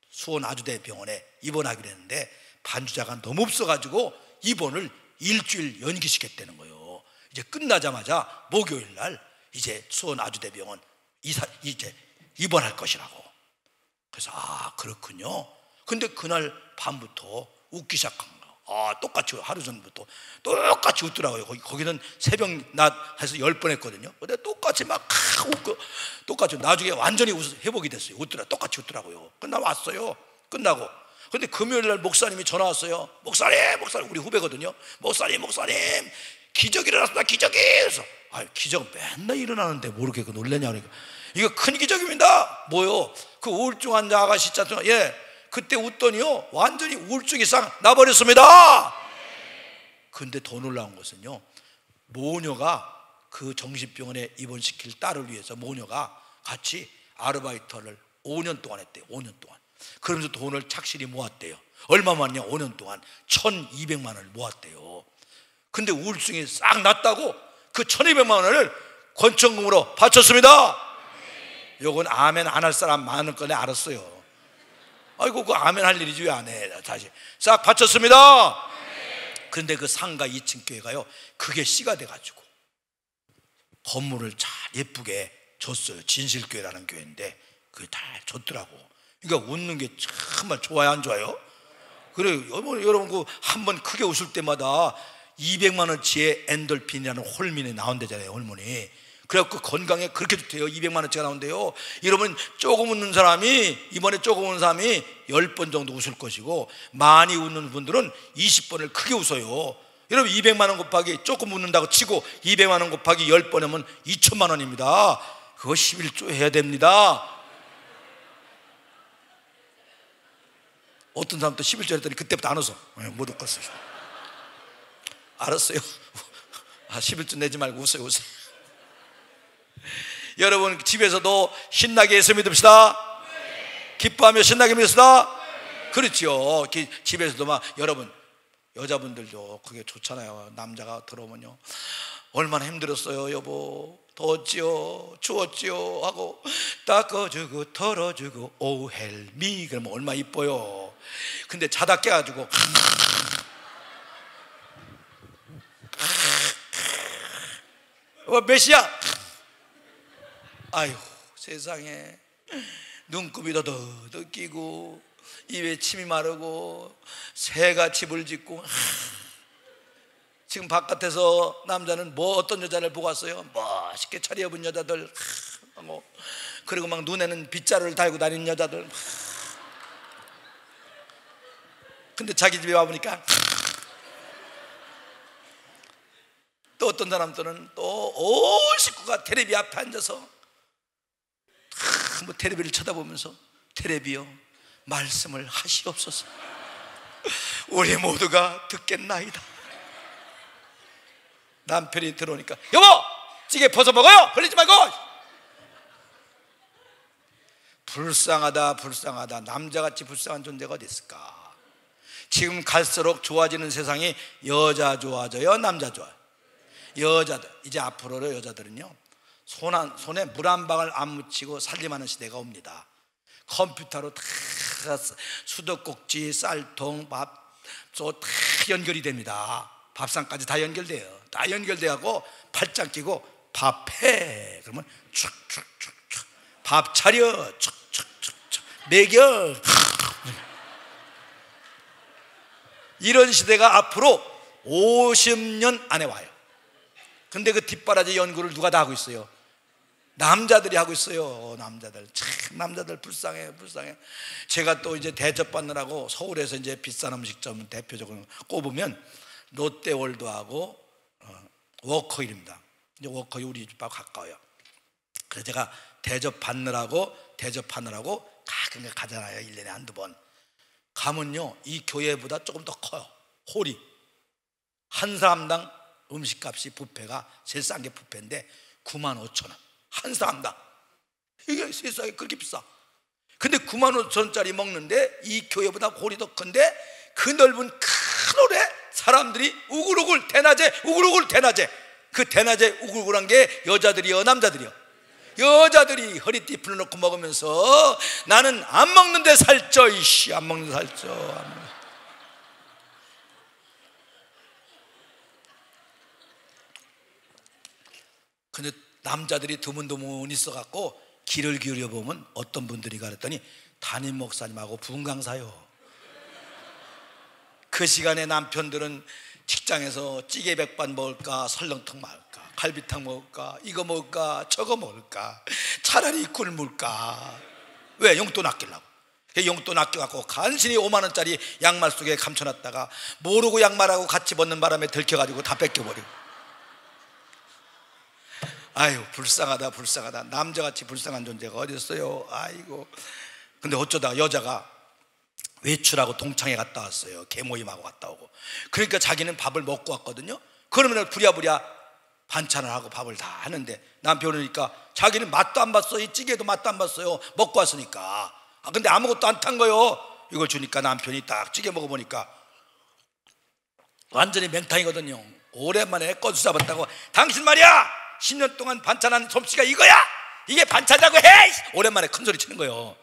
수원 아주대병원에 입원하기로 했는데 반주자가 너무 없어가지고 입원을 일주일 연기시켰다는 거예요. 이제 끝나자마자 목요일 날 이제 수원 아주대병원 이제 입원할 것이라고. 그래서 그렇군요. 근데 그날 밤부터 웃기 시작한 거예요. 똑같이 하루 전부터 똑같이 웃더라고요. 거기는 새벽 낮 해서 10번 했거든요. 근데 똑같이 막 웃고, 똑같이 나중에 완전히 회복이 됐어요. 똑같이 웃더라고요. 끝나 왔어요. 끝나고. 근데 금요일 날 목사님이 전화 왔어요. 목사님 우리 후배거든요. 목사님 기적이 일어났습니다. 기적이. 그래서 기적 맨날 일어나는데 뭐 이렇게 놀라냐 그러니까, 이거 큰 기적입니다. 뭐요? 그 우울증 환자 아가씨 있잖아요. 예, 그때 웃더니요 완전히 우울증이 싹 나버렸습니다. 근데 더 놀라운 것은요, 모녀가 그 정신병원에 입원시킬 딸을 위해서 모녀가 같이 아르바이트를 5년 동안 했대요. 5년 동안. 그러면서 돈을 착실히 모았대요. 얼마만요? 5년 동안 1,200만 원을 모았대요. 근데 우울증이 싹 났다고 그 1,200만 원을 권천금으로 바쳤습니다. 요건 아멘 안 할 사람 많을 거네 알았어요. 아이고 그 아멘 할 일이지 왜 안 해. 다시 싹 바쳤습니다. 근데 그 상가 2층 교회가요, 그게 씨가 돼가지고 건물을 잘 예쁘게 줬어요. 진실교회라는 교회인데 그게 다 줬더라고. 그러니까 웃는 게 정말 좋아요, 안 좋아요? 그래요. 여러분 그 한 번 크게 웃을 때마다 200만 원치의 엔돌핀이라는 홀민이 나온대잖아요, 호르몬이. 그래갖고 건강에 그렇게 좋대요. 200만 원치가 나온대요. 여러분 조금 웃는 사람이, 이번에 조금 웃는 사람이 10번 정도 웃을 것이고, 많이 웃는 분들은 20번을 크게 웃어요. 여러분 200만 원 곱하기 조금 웃는다고 치고 200만 원 곱하기 10번 하면 2천만 원입니다. 그거 11조 해야 됩니다. 어떤 사람도 11조 했더니 그때부터 안 웃어. 못 웃겠어. 알았어요. 11조 내지 말고 웃어요. 여러분 집에서도 신나게 예수 믿읍시다. 기뻐하며 신나게 믿읍시다. 그렇죠. 집에서도 막 여러분 여자분들도 그게 좋잖아요. 남자가 들어오면요, 얼마나 힘들었어요 여보, 더웠지요, 추웠지요 하고 닦아주고 털어주고 오 헬미 그러면 얼마나 이뻐요. 근데 자다 깨가지고 몇 시야? 아유 세상에, 눈곱이 더더 끼고 입에 침이 마르고 새가 집을 짓고. 지금 바깥에서 남자는 뭐 어떤 여자를 보고 왔어요? 멋있게 차려입은 여자들, 그리고 막 눈에는 빗자루를 달고 다니는 여자들. 근데 자기 집에 와보니까 또 어떤 사람들은 또 온 식구가 텔레비 앞에 앉아서 뭐 텔레비를 쳐다보면서, 텔레비요 말씀을 하시옵소서, 우리 모두가 듣겠나이다. 남편이 들어오니까 여보 찌개 벗어 먹어요, 흘리지 말고. 불쌍하다. 남자같이 불쌍한 존재가 어디 있을까? 지금 갈수록 좋아지는 세상이 여자 좋아져요, 남자 좋아요? 여자들. 이제 앞으로 여자들은요 손에 물 한 방울 안 묻히고 살림하는 시대가 옵니다. 컴퓨터로 다 수도꼭지, 쌀통, 밥솥 다 연결이 됩니다. 밥상까지 다 연결돼요. 다 연결돼갖고 팔짱 끼고 밥해 그러면 축축축축, 밥 차려 축축축축, 먹여. 이런 시대가 앞으로 50년 안에 와요. 근데 그 뒷바라지 연구를 누가 다 하고 있어요? 남자들이 하고 있어요. 남자들 참, 남자들 불쌍해. 제가 또 이제 대접받느라고 서울에서 이제 비싼 음식점 대표적으로 꼽으면 롯데월드하고 워커힐입니다. 이제 워커힐 우리 집하고 가까워요. 그래서 제가 대접하느라고 가끔 가잖아요. 1년에 한두 번 가면요, 이 교회보다 조금 더 커요. 홀이 한 사람당 음식값이 뷔페가 제일 싼 게 뷔페인데 95,000원 한 사람당. 이게 세상에 그렇게 비싸. 근데 95,000원짜리 먹는데 이 교회보다 홀이 더 큰데 그 넓은 큰 홀에 사람들이 우글우글 대낮에 그 대낮에 우글우글한 게 여자들이요 남자들이요? 여자들이 허리띠 풀어놓고 먹으면서 나는 안 먹는데 살쪄 이씨 안 먹는데 살쪄. 근데 남자들이 드문드문 있어갖고 귀를 기울여 보면 어떤 분들이 그랬더니 담임 목사님하고 부흥강사요. 그 시간에 남편들은 직장에서 찌개 백반 먹을까 설렁탕 먹을까 갈비탕 먹을까 이거 먹을까 저거 먹을까 차라리 굶을까. 왜? 용돈 아끼려고. 용돈 아껴갖고 간신히 5만 원짜리 양말 속에 감춰놨다가 모르고 양말하고 같이 벗는 바람에 들켜가지고 다 뺏겨버리고. 아유 불쌍하다. 남자같이 불쌍한 존재가 어디 있어요. 아이고. 근데 어쩌다가 여자가 외출하고 동창회 갔다 왔어요. 개모임하고 갔다 오고. 그러니까 자기는 밥을 먹고 왔거든요. 그러면 부랴부랴 반찬을 하고 밥을 다 하는데 남편이니까 자기는 맛도 안 봤어요. 이 찌개도 맛도 안 봤어요. 먹고 왔으니까. 근데 아무것도 안 탄 거예요. 이걸 주니까 남편이 딱 찌개 먹어보니까 완전히 맹탕이거든요. 오랜만에 꺼수 잡았다고. 당신 말이야 10년 동안 반찬한 솜씨가 이거야? 이게 반찬이라고 해? 오랜만에 큰 소리 치는 거예요.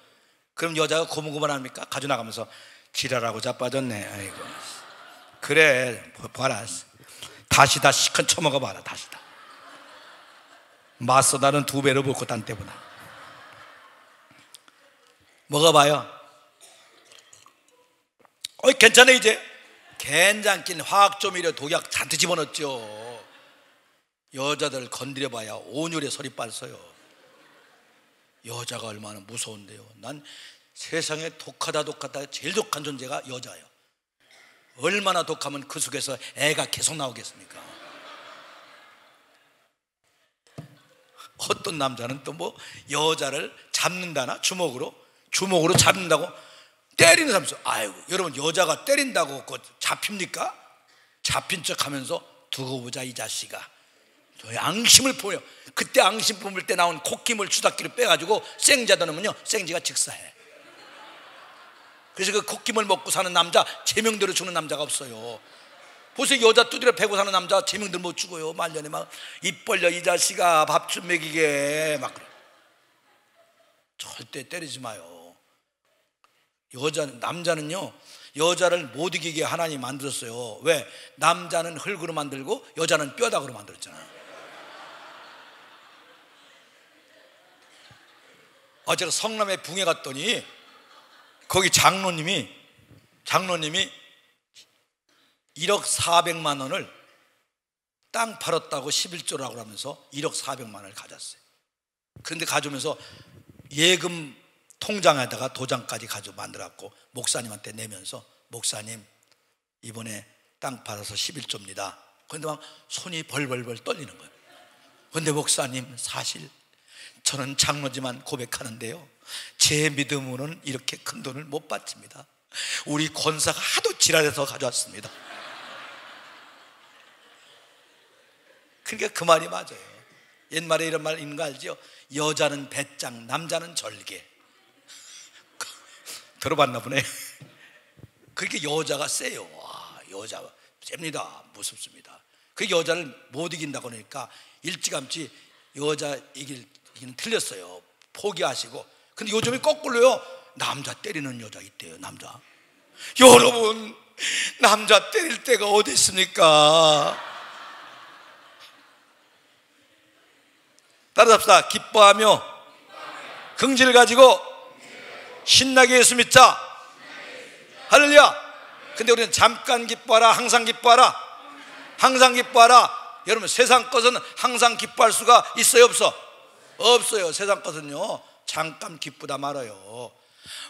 그럼 여자가 고문고문합니까? 가져나가면서 지랄하고 자빠졌네. 아이고. 그래 봐라. 다시 다 시큰 처먹어봐라. 다시 다 맞서 나는 2배로 먹고 딴 때보다. 먹어봐요. 괜찮아. 이제 괜찮긴 화학조미료 독약 잔뜩 집어넣었죠. 여자들 건드려봐야 온율에 설이 빻어요. 여자가 얼마나 무서운데요. 난 세상에 독하다 제일 독한 존재가 여자예요. 얼마나 독하면 그 속에서 애가 계속 나오겠습니까? 어떤 남자는 또 뭐 여자를 잡는다나 주먹으로 잡는다고 때리는 사람이 있어요. 아이고 여러분 여자가 때린다고 그거 잡힙니까? 잡힌 척 하면서 두고 보자 이 자식아. 앙심을 보여. 그때 앙심 뿜을 때 나온 콧김을 주닥기로 빼가지고 생지에다 넣으면요 생지가 직사해. 그래서 그 콧김을 먹고 사는 남자 제명대로 죽는 남자가 없어요. 보세요. 여자 두드려 패고 사는 남자 제명대로 못 죽어요. 말년에 막 입 벌려 이 자식아 밥 좀 먹이게 막 그래. 절대 때리지 마요. 남자는요 여자를 못 이기게 하나님 만들었어요. 왜? 남자는 흙으로 만들고 여자는 뼈다구로 만들었잖아요. 제가 성남에 붕에 갔더니 거기 장로님이 1억 400만 원을 땅 팔았다고 11조라고 하면서 1억 400만 원을 가졌어요. 그런데 가져오면서 예금 통장에다가 도장까지 가지고 만들었고 목사님한테 내면서 목사님 이번에 땅 팔아서 11조입니다. 그런데 막 손이 벌벌벌 떨리는 거예요. 그런데 목사님 사실 저는 장로지만 고백하는데요 제 믿음으로는 이렇게 큰 돈을 못 받습니다. 우리 권사가 하도 지랄해서 가져왔습니다. 그러니까 그 말이 맞아요. 옛말에 이런 말 있는 거 알죠? 여자는 배짱 남자는 절개. 들어봤나 보네. 그렇게 여자가 세요. 여자 셉니다. 무섭습니다. 그 여자를 못 이긴다고 하니까 일찌감치 여자 얘기는 틀렸어요. 포기하시고. 근데 요즘에 거꾸로요, 남자 때리는 여자 있대요. 남자. 여러분, 남자 때릴 때가 어디 있습니까? 따라합시다. 기뻐하며 긍지를 가지고 신나게 예수 믿자. 할렐루야. 근데 우리는 잠깐 기뻐하라, 항상 기뻐하라. 항상 기뻐하라. 여러분, 세상 것은 항상 기뻐할 수가 있어요, 없어? 없어요. 세상 것은요, 잠깐 기쁘다 말아요.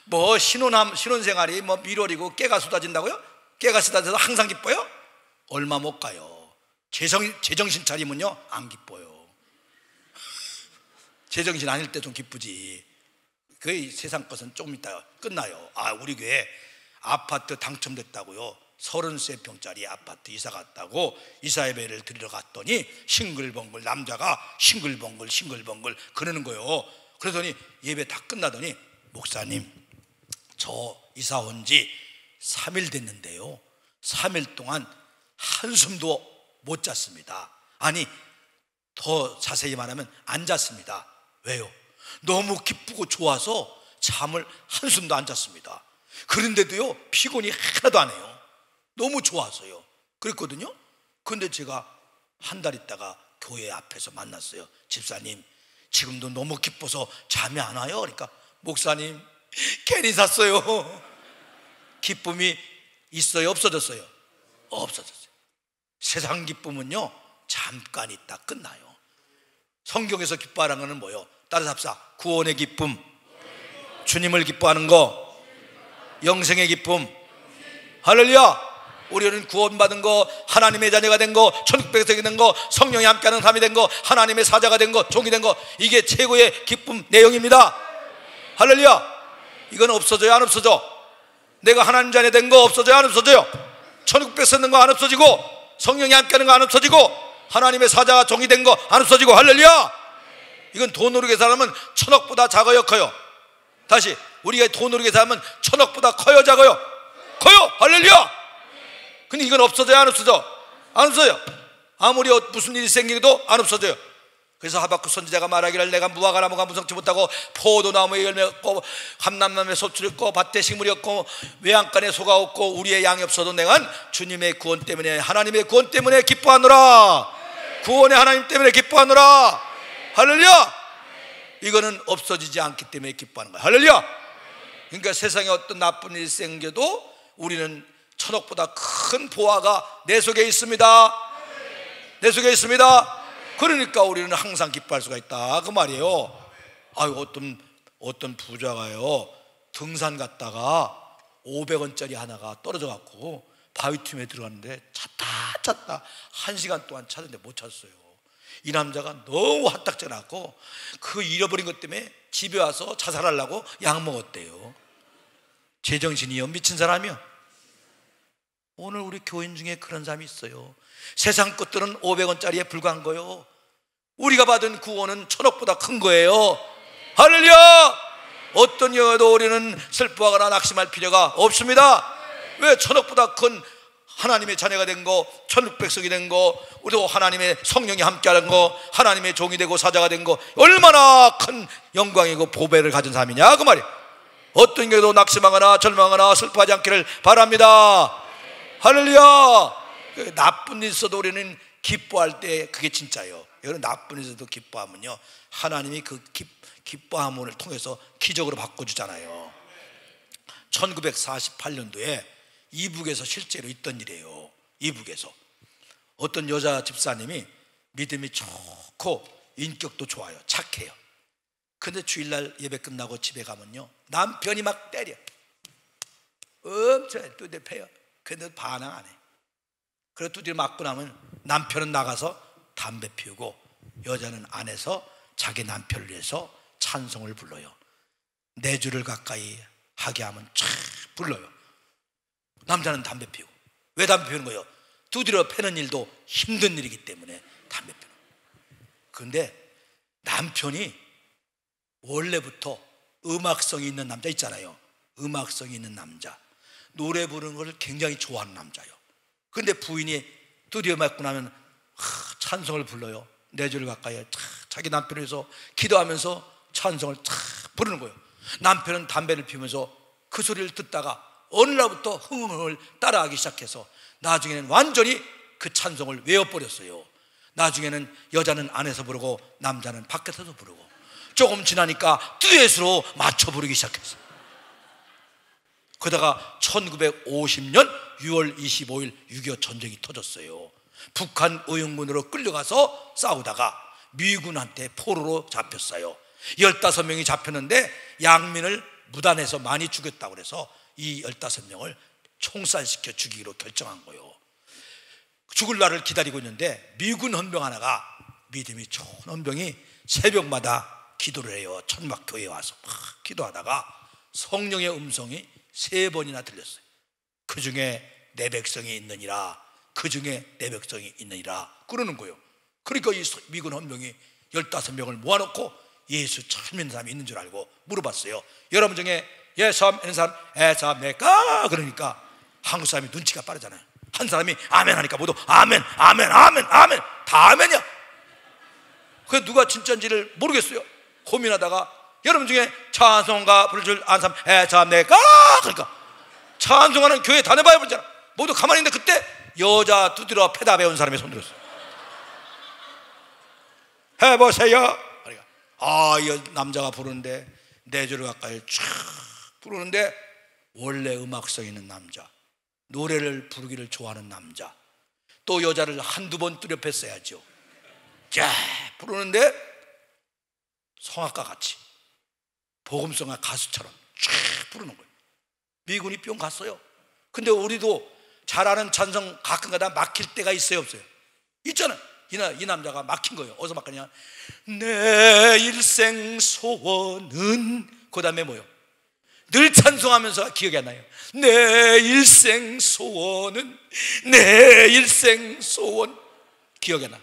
뭐 신혼생활이 뭐 밀월이고 깨가 쏟아진다고요? 깨가 쏟아져서 항상 기뻐요? 얼마 못 가요. 제정신 차리면요, 안 기뻐요. 제정신 아닐 때 좀 기쁘지. 그 세상 것은 조금 있다 끝나요. 우리 교회 아파트 당첨됐다고요. 33평짜리 아파트 이사 갔다고 이사 예배를 드리러 갔더니 싱글벙글, 남자가 싱글벙글 그러는 거예요. 그러더니 예배 다 끝나더니, 목사님, 저 이사 온 지 3일 됐는데요, 3일 동안 한숨도 못 잤습니다. 아니, 더 자세히 말하면 안 잤습니다. 왜요? 너무 기쁘고 좋아서 잠을 한숨도 안 잤습니다. 그런데도요, 피곤이 하나도 안 해요. 너무 좋아서요. 그랬거든요. 그런데 제가 한 달 있다가 교회 앞에서 만났어요. 집사님, 지금도 너무 기뻐서 잠이 안 와요. 그러니까, 목사님, 괜히 샀어요. 기쁨이 있어요, 없어졌어요? 없어졌어요. 세상 기쁨은요, 잠깐 있다 끝나요. 성경에서 기뻐하라는 것은 뭐예요? 따라서 합시다. 구원의 기쁨, 주님을 기뻐하는 거, 영생의 기쁨. 할렐루야. 우리는 구원받은 거, 하나님의 자녀가 된 거, 천국 백성이 된 거, 성령이 함께하는 삶이 된 거, 하나님의 사자가 된 거, 종이 된 거, 이게 최고의 기쁨 내용입니다. 할렐루야. 이건 없어져요, 안 없어져? 내가 하나님 자녀 된 거 없어져요, 안 없어져요? 천국 백성 된 거 안 없어지고, 성령이 함께하는 거 안 없어지고, 하나님의 사자가 종이 된 거 안 없어지고. 할렐루야. 이건 돈으로 계산하면 천억보다 작아요, 커요? 다시, 우리가 돈으로 계산하면 천억보다 커요, 작아요? 커요. 할렐루야. 근데 이건 없어져요, 안 없어져? 안 없어요. 아무리 무슨 일이 생기도 안 없어져요. 그래서 하박국 선지자가 말하기를, 내가 무화과 나무가 무성치 못하고 포도나무에 열매 없고 감람나무에 소출이 없고 밭에 식물이 없고 외양간에 소가 없고 우리의 양이 없어도 내가 주님의 구원 때문에, 하나님의 구원 때문에 기뻐하노라. 구원의 하나님 때문에 기뻐하노라. 할렐루야. 이거는 없어지지 않기 때문에 기뻐하는 거야. 할렐루야. 그러니까 세상에 어떤 나쁜 일이 생겨도 우리는 천억보다 큰 보화가 내 속에 있습니다. 내 속에 있습니다. 그러니까 우리는 항상 기뻐할 수가 있다, 그 말이에요. 어떤 부자가요, 등산 갔다가 500원짜리 하나가 떨어져 갖고 바위 틈에 들어갔는데 찾다 1시간 동안 찾았는데 못 찾았어요. 이 남자가 너무 화딱지 났고 그 잃어버린 것 때문에 집에 와서 자살하려고 약 먹었대요. 제정신이요? 미친 사람이요? 오늘 우리 교인 중에 그런 사람이 있어요. 세상 것들은 500원짜리에 불과한 거예요. 우리가 받은 구원은 천억보다 큰 거예요. 할렐루야. 어떤 여도 우리는 슬퍼하거나 낙심할 필요가 없습니다. 왜? 천억보다 큰 하나님의 자녀가 된 거, 천국 백성이 된 거, 우리도 하나님의 성령이 함께하는 거, 하나님의 종이 되고 사자가 된 거, 얼마나 큰 영광이고 보배를 가진 삶이냐, 그 말이에요. 어떤 경우도 낙심하거나 절망하거나 슬퍼하지 않기를 바랍니다. 할렐루야. 나쁜 일 있어도 우리는 기뻐할 때 그게 진짜예요. 여러분, 나쁜 일 있어도 기뻐하면요, 하나님이 그 기뻐함을 통해서 기적으로 바꿔주잖아요. 1948년도에 이북에서 실제로 있던 일이에요. 이북에서 어떤 여자 집사님이 믿음이 좋고 인격도 좋아요. 착해요. 근데 주일날 예배 끝나고 집에 가면요, 남편이 막 때려. 엄청 두대 패요. 근데 반항 안 해. 그래서 두드려 맞고 나면 남편은 나가서 담배 피우고 여자는 안에서 자기 남편을 위해서 찬송을 불러요. 내 주를 가까이 하게 하면 촥 불러요. 남자는 담배 피우고. 왜 담배 피우는 거예요? 두드려 패는 일도 힘든 일이기 때문에 담배 피우는 거예요. 그런데 남편이 원래부터 음악성이 있는 남자 있잖아요. 음악성이 있는 남자, 노래 부르는 걸 굉장히 좋아하는 남자예요. 그런데 부인이 두드려 맞고 나면 찬송을 불러요. 내 주를 가까이 자기 남편을 위해서 기도하면서 찬송을 쫙 부르는 거예요. 남편은 담배를 피우면서 그 소리를 듣다가 어느 날부터 흥흥을 따라하기 시작해서 나중에는 완전히 그 찬송을 외워버렸어요. 나중에는 여자는 안에서 부르고 남자는 밖에서도 부르고, 조금 지나니까 듀엣으로 맞춰 부르기 시작했어요. 그러다가 1950년 6월 25일 6.25 전쟁이 터졌어요. 북한 의용군으로 끌려가서 싸우다가 미군한테 포로로 잡혔어요. 15명이 잡혔는데 양민을 무단해서 많이 죽였다고 그래서 이 15명을 총살시켜 죽이기로 결정한 거예요. 죽을 날을 기다리고 있는데 미군 헌병 하나가, 믿음이 좋은 헌병이 새벽마다 기도를 해요. 천막교회에 와서 막 기도하다가 성령의 음성이 3번이나 들렸어요. 그 중에 내 백성이 있느니라, 그 중에 내 백성이 있느니라 그러는 거예요. 그러니까 이 미군 헌병이 15명을 모아놓고 예수 처음 믿는 사람이 있는 줄 알고 물어봤어요. 여러분 중에 예수 믿는 사람 애사합니까? 그러니까 한국 사람이 눈치가 빠르잖아요. 한 사람이 아멘 하니까 모두 아멘 아멘 아멘 아멘 다 아멘이야. 그래서 누가 진짜인지를 모르겠어요. 고민하다가 여러분 중에 찬송가 부를 줄 아는 사람 애사합니까? 그러니까 찬송하는 교회 다녀봐야 보잖아. 모두 가만히 있는데 그때 여자 두드려 패다 배운 사람이 손들었어요. 해보세요. 그러니까 이 남자가 부르는데 4절 가까이 쫙 부르는데 원래 음악성 있는 남자, 노래를 부르기를 좋아하는 남자, 또 여자를 한두 번 뚜려 팼어야죠. 쫙 부르는데 성악가 같이 복음성악 가수처럼 쫙 부르는 거예요. 미군이 뿅 갔어요. 근데 우리도 잘 아는 찬송 가끔가다 막힐 때가 있어요, 없어요? 있잖아요. 이 남자가 막힌 거예요. 어디서 막히냐? 내 일생 소원은, 그 다음에 뭐요? 늘 찬송하면서 기억이 안 나요. 내 일생 소원은, 내 일생 소원 기억이 안 나.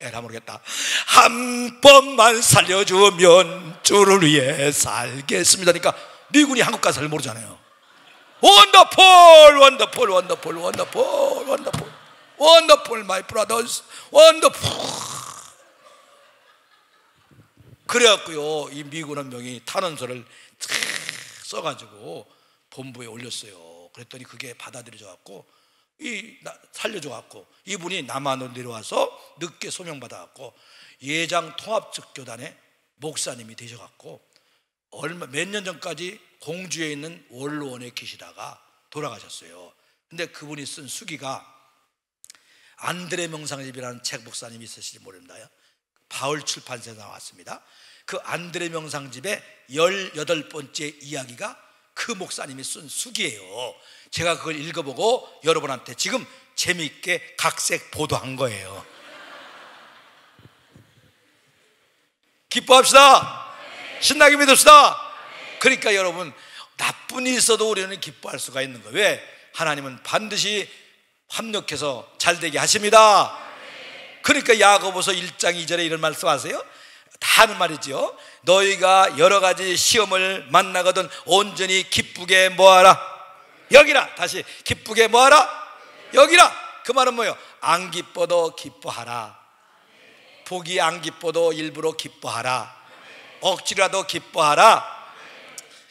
에라 모르겠다. 한 번만 살려주면 주를 위해 살겠습니다. 그러니까 미군이 한국 가사를 모르잖아요. 원더풀 원더풀 원더풀 원더풀 원더풀 원더풀 마이 브라더스 원더풀. 그래갖고요 이 미군 한 명이 탄원서를 써가지고 본부에 올렸어요. 그랬더니 그게 받아들여져갖고 살려줘갖고 이분이 남한으로 내려와서 늦게 소명받아갖고 예장 통합적 교단의 목사님이 되셔갖고 몇 년 전까지 공주에 있는 원로원에 계시다가 돌아가셨어요. 근데 그분이 쓴 수기가 안드레 명상집이라는 책, 목사님이 있으실지 모릅니다. 바울 출판사에 나왔습니다. 그 안드레 명상집의 18번째 이야기가 그 목사님이 쓴 수기예요. 제가 그걸 읽어보고 여러분한테 지금 재미있게 각색 보도한 거예요. 기뻐합시다. 신나게 믿읍시다. 그러니까 여러분, 나쁜 일이 있어도 우리는 기뻐할 수가 있는 거예요. 왜? 하나님은 반드시 합력해서 잘되게 하십니다. 그러니까 야고보서 1장 2절에 이런 말씀 하세요. 다 하는 말이죠. 너희가 여러 가지 시험을 만나거든 온전히 기쁘게 뭐하라? 여기라. 다시 기쁘게 뭐하라? 여기라. 그 말은 뭐예요? 안 기뻐도 기뻐하라. 복이 안 기뻐도 일부러 기뻐하라. 억지라도 기뻐하라.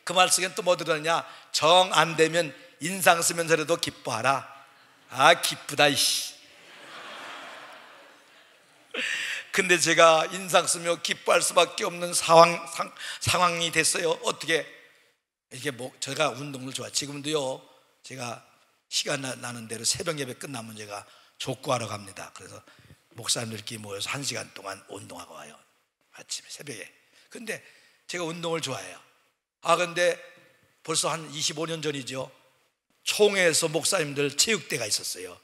그 말 속엔 또 뭐 들었냐? 정 안 되면 인상 쓰면서라도 기뻐하라. 아 기쁘다 이씨. 근데 제가 인상 쓰며 기뻐할 수밖에 없는 상황이 됐어요. 어떻게? 이게 제가 운동을 좋아해요. 지금도요 제가 시간 나는 대로 새벽 예배 끝나면 제가 족구하러 갑니다. 그래서 목사님들끼리 모여서 1시간 동안 운동하고 와요. 아침에 새벽에. 근데 제가 운동을 좋아해요. 근데 벌써 한 25년 전이죠. 총회에서 목사님들 체육대가 있었어요.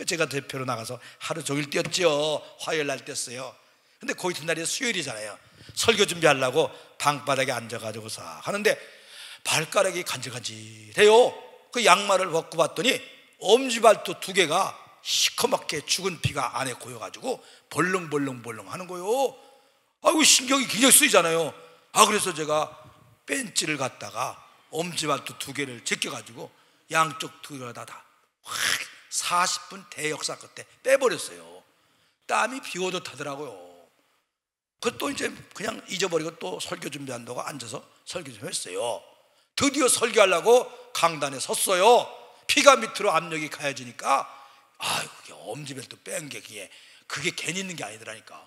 제가 대표로 나가서 하루 종일 뛰었죠. 화요일 날 뛰었어요. 근데 그 이튿날이 수요일이잖아요. 설교 준비하려고 방바닥에 앉아가지고 하는데 발가락이 간질간질해요. 그 양말을 벗고 봤더니 엄지발톱 2개가 시커멓게 죽은 피가 안에 고여가지고 벌렁벌렁 하는 거예요. 아이고 신경이 굉장히 쓰이잖아요. 그래서 제가 벤치를 갖다가 엄지발톱 2개를 제껴가지고 양쪽 2개가 다 40분 대역사 끝에 빼버렸어요. 땀이 비 오듯 하더라고요. 그것도 이제 그냥 잊어버리고 또 설교 준비한다고 앉아서 설교 좀 했어요. 드디어 설교하려고 강단에 섰어요. 피가 밑으로 압력이 가해지니까 그게 엄지발도 뺀 게 그게 괜히 있는 게 아니더라니까.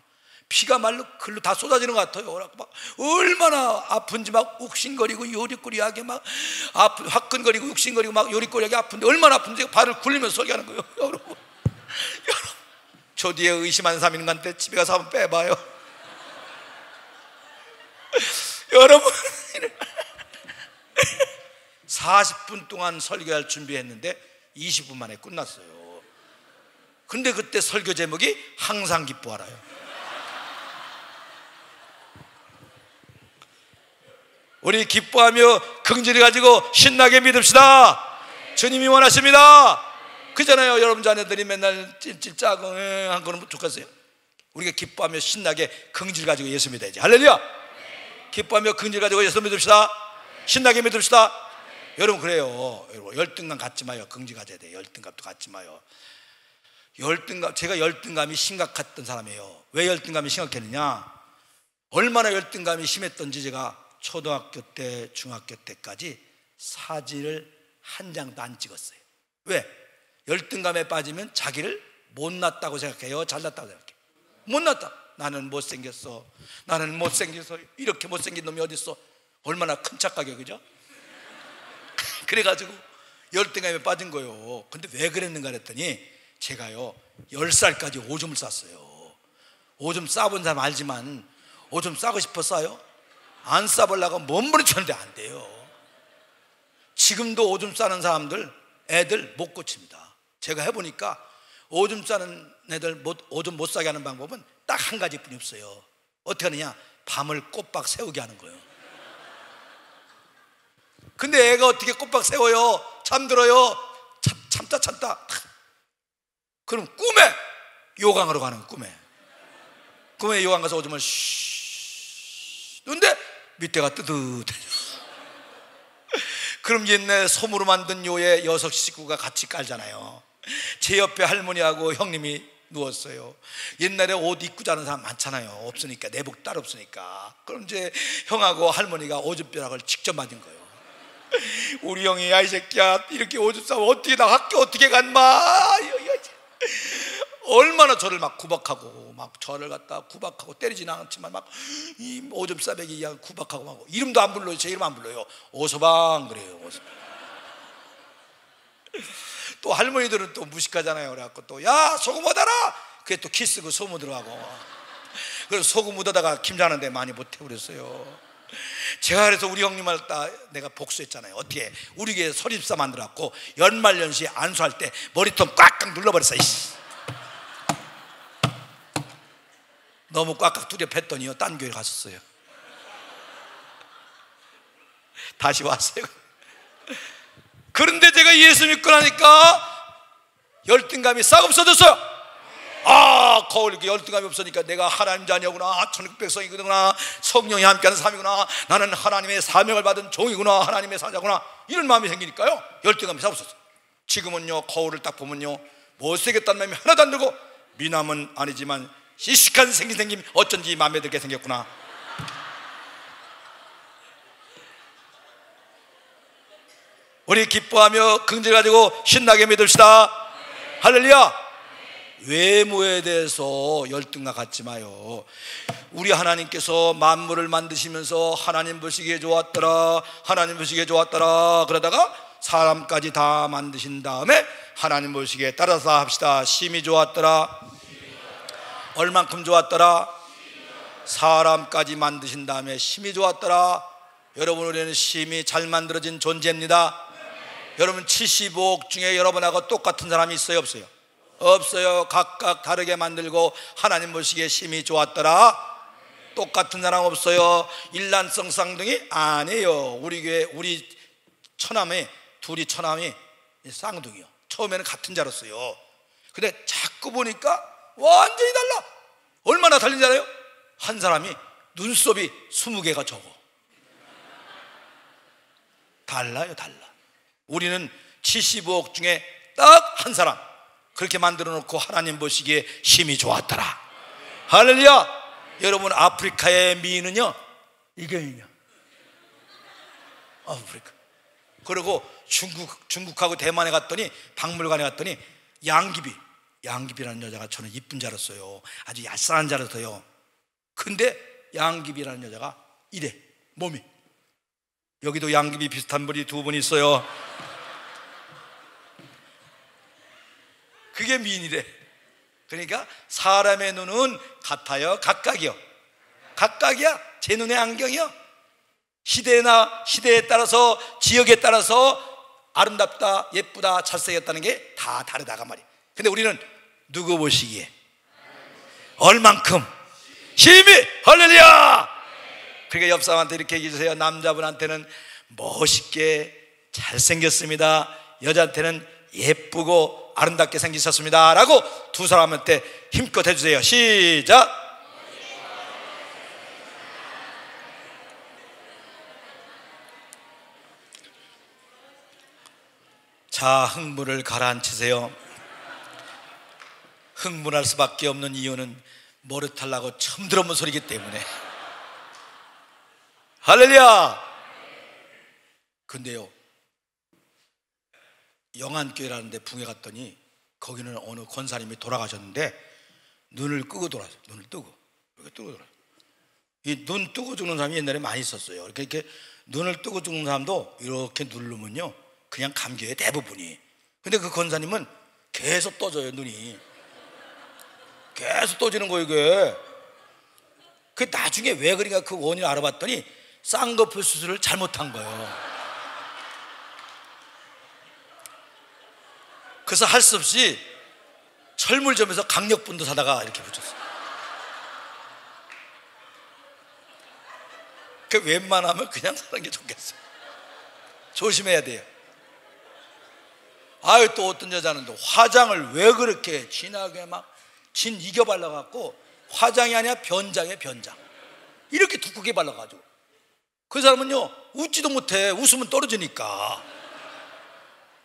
피가 말로 글로 다 쏟아지는 것 같아요. 막 얼마나 아픈지 막 욱신거리고 요리꼬리하게 막 화끈거리고 욱신거리고 막 요리꼬리하게 아픈데 얼마나 아픈지 발을 굴리면서 설교하는 거예요. 여러분 저 뒤에 의심하는 사람 있는 건데 집에 가서 한번 빼봐요. 여러분 40분 동안 설교할 준비했는데 20분 만에 끝났어요. 근데 그때 설교 제목이 항상 기뻐하라요. 우리 기뻐하며 긍지를 가지고 신나게 믿읍시다. 주님이 원하십니다. 그잖아요. 여러분 자녀들이 맨날 찔찔 짜고 한 거는 좋겠어요? 우리가 기뻐하며 신나게 긍지를 가지고 예수 믿어야지. 할렐루야. 기뻐하며 긍지를 가지고 예수 믿읍시다. 신나게 믿읍시다. 여러분 그래요. 여러분 열등감 갖지 마요. 긍지 가져야 돼요. 열등감도 갖지 마요. 제가 열등감이 심각했던 사람이에요. 왜 열등감이 심각했느냐, 얼마나 열등감이 심했던지 제가 초등학교 때 중학교 때까지 사진을 한 장도 안 찍었어요. 왜? 열등감에 빠지면 자기를 못났다고 생각해요? 잘났다고 생각해요? 못났다. 나는 못생겼어. 나는 못생겨서 이렇게 못생긴 놈이 어딨어. 얼마나 큰 착각이에요. 그죠? 그래가지고 열등감에 빠진 거예요. 근데 왜 그랬는가 그랬더니 제가요 10살까지 오줌을 쌌어요. 오줌 싸본 사람 알지만 오줌 싸고 싶어 싸요? 안 싸보려고 몸부림쳤는데 안 돼요. 지금도 오줌 싸는 사람들 애들 못 고칩니다. 제가 해보니까 오줌 싸는 애들 오줌 못 싸게 하는 방법은 딱 한 가지뿐이 없어요. 어떻게 하느냐, 밤을 꼬박 세우게 하는 거예요. 근데 애가 어떻게 꼬박 세워요? 잠들어요. 참다 그럼 꿈에 요강하러 가는 거예요. 꿈에 요강 가서 오줌을 쉬 근데 밑에가 뜨뜻해져. 그럼 옛날 솜으로 만든 요에 6 식구가 같이 깔잖아요. 제 옆에 할머니하고 형님이 누웠어요. 옛날에 옷 입고 자는 사람 많잖아요. 없으니까, 내복 따로 없으니까. 그럼 이제 형하고 할머니가 오줌벼락을 직접 맞은 거예요. 우리 형이 야 이 새끼야 이렇게 오줌 싸면 어떻게 나 학교 어떻게 간마. 얼마나 저를 막 구박하고 막 저를 갖다 구박하고 때리지는 않지만 막 이 오줌 싸배기 구박하고 막 이름도 안 불러요. 제 이름 안 불러요. 오서방 그래요. 오서방. 또 할머니들은 또 무식하잖아요. 그래갖고 또 야 소금 묻어라. 그게 또 키스고 소문 들어가고. 그래서 소금 묻어다가 김자는데 많이 못해버렸어요. 제가 그래서 우리 형님을 다 내가 복수했잖아요. 어떻게 우리 교회 소립사 만들어갖고 연말연시에 안수할 때 머리통 꽉꽉 눌러버렸어. 너무 꽉꽉 두려 팼더니요 딴 교회 갔었어요. 다시 왔어요. 그런데 제가 예수 믿고 나니까 열등감이 싹 없어졌어요. 거울 이렇게 열등감이 없으니까 내가 하나님 자녀구나, 천국 백성이구나, 성령이 함께하는 삶이구나, 나는 하나님의 사명을 받은 종이구나, 하나님의 사자구나, 이런 마음이 생기니까요 열등감이 싹 없었어요. 지금은요 거울을 딱 보면요 못생겼다는 마음이 하나도 안 들고, 미남은 아니지만 시식한 생김 어쩐지 마음에 들게 생겼구나. 우리 기뻐하며 긍지를 가지고 신나게 믿읍시다. 할렐루야. 외모에 대해서 열등감 갖지 마요. 우리 하나님께서 만물을 만드시면서 하나님 보시기에 좋았더라, 하나님 보시기에 좋았더라 그러다가 사람까지 다 만드신 다음에 하나님 보시기에 따라서 합시다. 심히 좋았더라. 얼만큼 좋았더라? 사람까지 만드신 다음에 심히 좋았더라. 여러분 우리는 심히 잘 만들어진 존재입니다. 여러분 75억 중에 여러분하고 똑같은 사람이 있어요 없어요? 없어요. 각각 다르게 만들고 하나님 보시기에 심히 좋았더라. 똑같은 사람 없어요. 일란성 쌍둥이 아니에요. 우리 교회 우리 처남이 둘이 처남이 쌍둥이요. 처음에는 같은 자였어요. 근데 자꾸 보니까 완전히 달라. 얼마나 다른지 알아요? 한 사람이 눈썹이 20개가 적어. 달라요 달라. 우리는 75억 중에 딱 한 사람 그렇게 만들어 놓고 하나님 보시기에 심히 좋았더라. 할렐루야. 여러분 아프리카의 미인은요 이경이냐 아프리카. 그리고 중국하고 대만에 갔더니 박물관에 갔더니 양귀비라는 여자가 저는 이쁜 줄 알았어요. 아주 얄쌍한 줄 알았어요. 근데 양귀비라는 여자가 이래 몸이. 여기도 양귀비 비슷한 분이 두 분 있어요. 그게 미인이래. 그러니까 사람의 눈은 같아요 각각이요? 각각이야. 제 눈의 안경이요. 시대에 따라서 지역에 따라서 아름답다 예쁘다 잘생겼다는 게 다 다르다가 말이야. 근데 우리는 누구 보시기에 얼만큼 심히 할렐루야. 그러니까 옆 사람한테 이렇게 얘기해 주세요. 남자분한테는 멋있게 잘생겼습니다, 여자한테는 예쁘고 아름답게 생기셨습니다 라고 두 사람한테 힘껏 해주세요. 시작. 자, 흥분을 가라앉히세요. 흥분할 수밖에 없는 이유는 머리탈라고 처음 들어본 소리이기 때문에. 할렐루야. 근데요 영안교회라는 데 붕에 갔더니 거기는 어느 권사님이 돌아가셨는데 눈을 끄고 돌아서 눈을 뜨고 이렇게 뜨고 돌아. 이 눈 뜨고 죽는 사람이 옛날에 많이 있었어요. 이렇게 눈을 뜨고 죽는 사람도 이렇게 누르면요 그냥 감겨요 대부분이. 근데 그 권사님은 계속 떠져요. 눈이 계속 떠지는 거예요 이게. 그 나중에 왜 그런가 그 원인을 알아봤더니 쌍꺼풀 수술을 잘못한 거예요. 그래서 할 수 없이 철물점에서 강력분도 사다가 이렇게 붙였어요. 그 웬만하면 그냥 사는 게 좋겠어요. 조심해야 돼요. 아유, 또 어떤 여자는 또 화장을 왜 그렇게 진하게 막 진 이겨 발라갖고 화장이 아니라 변장이에요. 변장. 이렇게 두껍게 발라가지고 그 사람은요 웃지도 못해. 웃으면 떨어지니까.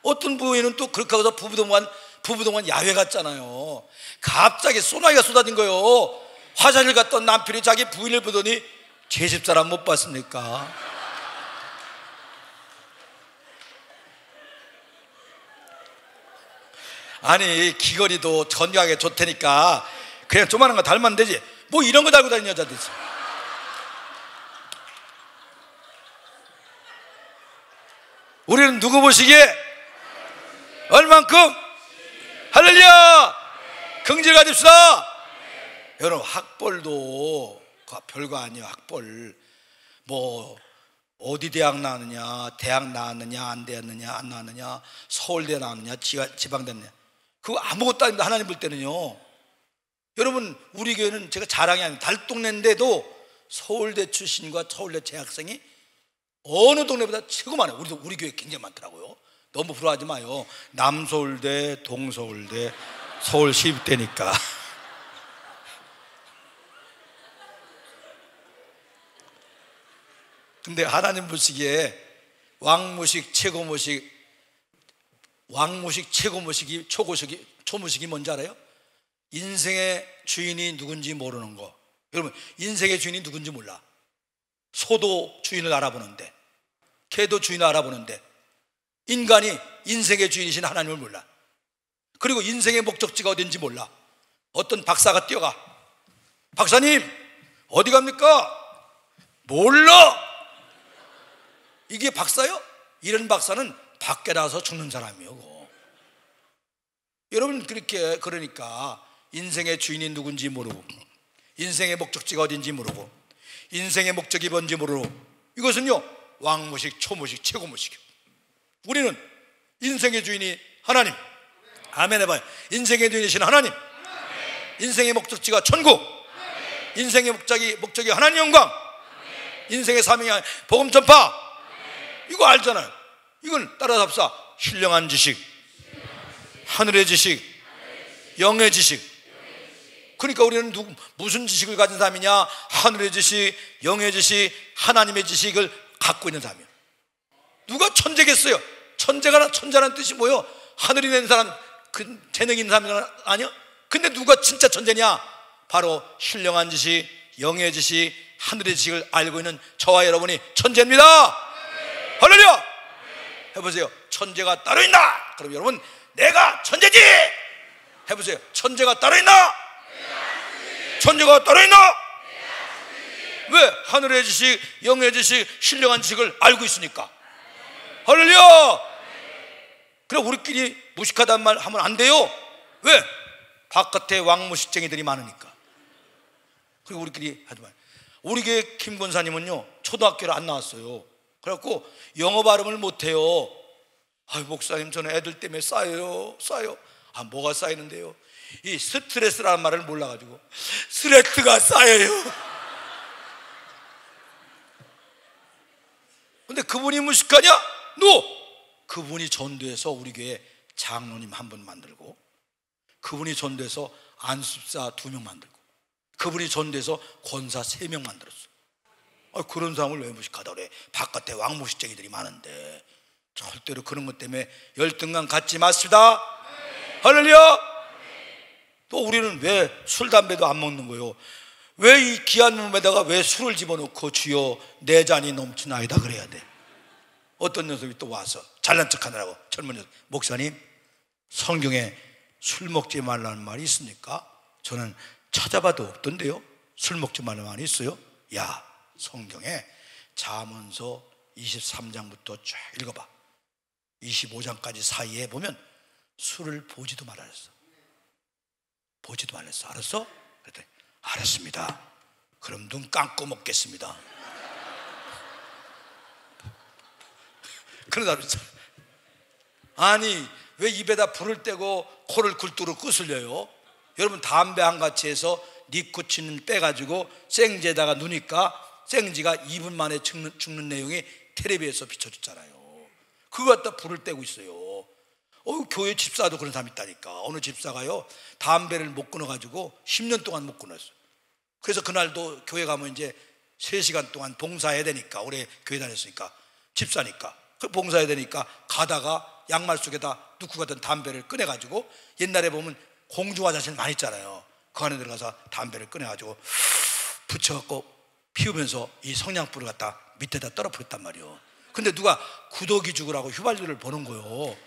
어떤 부인은 또 그렇게 하고서 부부동반 야외 갔잖아요. 갑자기 소나기가 쏟아진 거예요. 화장을 갔던 남편이 자기 부인을 보더니 제 집사람 못 봤습니까? 아니 귀걸이도 건강하게 좋다니까 그냥 조만한 거 달면 되지 뭐 이런 거 달고 다니는 여자도 있어. 우리는 누구 보시기에 얼만큼 할렐루야 긍지를 가집시다. 여러분 학벌도 별거 아니에요. 학벌 뭐 어디 대학 나왔느냐, 대학 나왔느냐, 안 되었느냐, 안 나왔느냐, 서울대 나왔느냐, 지방대 나왔느냐, 그거 아무것도 아닙니다. 하나님 볼 때는요. 여러분 우리 교회는 제가 자랑이 아니에요. 달동네인데도 서울대 출신과 서울대 재학생이 어느 동네보다 최고 많아요. 우리 교회 굉장히 많더라고요. 너무 부러워하지 마요. 남서울대, 동서울대, 서울시립대니까. 근데 하나님 보시기에 왕무식, 최고무식, 왕무식, 최고무식이, 초무식이 뭔지 알아요? 인생의 주인이 누군지 모르는 거. 여러분 인생의 주인이 누군지 몰라. 소도 주인을 알아보는데, 개도 주인을 알아보는데 인간이 인생의 주인이신 하나님을 몰라. 그리고 인생의 목적지가 어딘지 몰라. 어떤 박사가 뛰어가. 박사님 어디 갑니까? 몰라. 이게 박사요? 이런 박사는 밖에 나가서 죽는 사람이요. 여러분 그러니까 인생의 주인이 누군지 모르고 인생의 목적지가 어딘지 모르고 인생의 목적이 뭔지 모르고 이것은요 왕무식, 초무식, 최고무식이요. 우리는 인생의 주인이 하나님. 아멘 해봐요. 인생의 주인이신 하나님. 인생의 목적지가 천국. 인생의 목적이 하나님 영광. 인생의 사명이 복음 전파. 이거 알잖아요. 이건 따라잡사. 신령한 지식, 하늘의 지식, 영의 지식. 그러니까 우리는 무슨 지식을 가진 사람이냐? 하늘의 지식, 영의 지식, 하나님의 지식을 갖고 있는 사람이에요. 누가 천재겠어요? 천재라는 뜻이 뭐예요? 하늘이 낸 사람, 그 재능 있는 사람 아니야? 근데 누가 진짜 천재냐? 바로 신령한 지식, 영의 지식, 하늘의 지식을 알고 있는 저와 여러분이 천재입니다. 할렐루야. 해보세요. 천재가 따로 있나? 그럼 여러분, 내가 천재지. 해보세요. 천재가 따로 있나? 천재가 따로 있나? 왜? 하늘의 지식, 영의 지식, 신령한 지식을 알고 있으니까. 할렐루야. 그래, 우리끼리 무식하단 말 하면 안 돼요. 왜? 바깥에 왕무식쟁이들이 많으니까. 그리고 우리끼리 하지 마요. 우리 교회 김 권사님은요, 초등학교를 안 나왔어요. 그래갖고 영어 발음을 못해요. 아유, 목사님, 저는 애들 때문에 쌓여요. 아, 뭐가 쌓이는데요? 이 스트레스라는 말을 몰라가지고 스트레스가 쌓여요. 근데 그분이 무식하냐? 그분이 전도해서 우리 교회 장로님 한 분 만들고, 그분이 전도해서 안수사 2명 만들고, 그분이 전도해서 권사 3명 만들었어. 그런 사람을 왜 무식하다 그래? 바깥에 왕무식쟁이들이 많은데. 절대로 그런 것 때문에 열등감 갖지 마십시다. 할렐루야. 또 우리는 왜 술 담배도 안 먹는 거요? 왜 이 귀한 몸에다가 왜 술을 집어넣고 주여 내 잔이 넘치나이다 그래야 돼? 어떤 녀석이 또 와서 잘난 척하느라고, 젊은 녀석, 목사님, 성경에 술 먹지 말라는 말이 있습니까? 저는 찾아봐도 없던데요. 술 먹지 말라는 말이 있어요? 야, 성경에 잠언서 23장부터 쭉 읽어봐. 25장까지 사이에 보면 술을 보지도 말았어. 보지도 말았어. 알았어? 그랬더니 알았습니다. 그럼 눈 감고 먹겠습니다. 그러다 그랬어. 아니, 왜 입에다 불을 떼고 코를 굴뚝으로 끄슬려요? 여러분, 담배 한 가치 해서 니코틴을 빼가지고 생지에다가 누니까 생지가 2분 만에 죽는 내용이 텔레비에서 비춰줬잖아요. 그거 갖다 불을 떼고 있어요. 교회 집사도 그런 사람이 있다니까. 어느 집사가요, 담배를 못 끊어가지고 10년 동안 못 끊었어요. 그래서 그날도 교회 가면 이제 3시간 동안 봉사해야 되니까, 오래 교회 다녔으니까, 집사니까 그 봉사해야 되니까 가다가 양말 속에다 넣고 갔던 담배를 꺼내가지고, 옛날에 보면 공중화장실 많이 있잖아요. 그 안에 들어가서 담배를 꺼내가지고 붙여갖고 피우면서 이 성냥불을 갖다 밑에다 떨어뜨렸단 말이에요. 근데 누가 구더기 죽으라고 휘발유를 버는 거예요.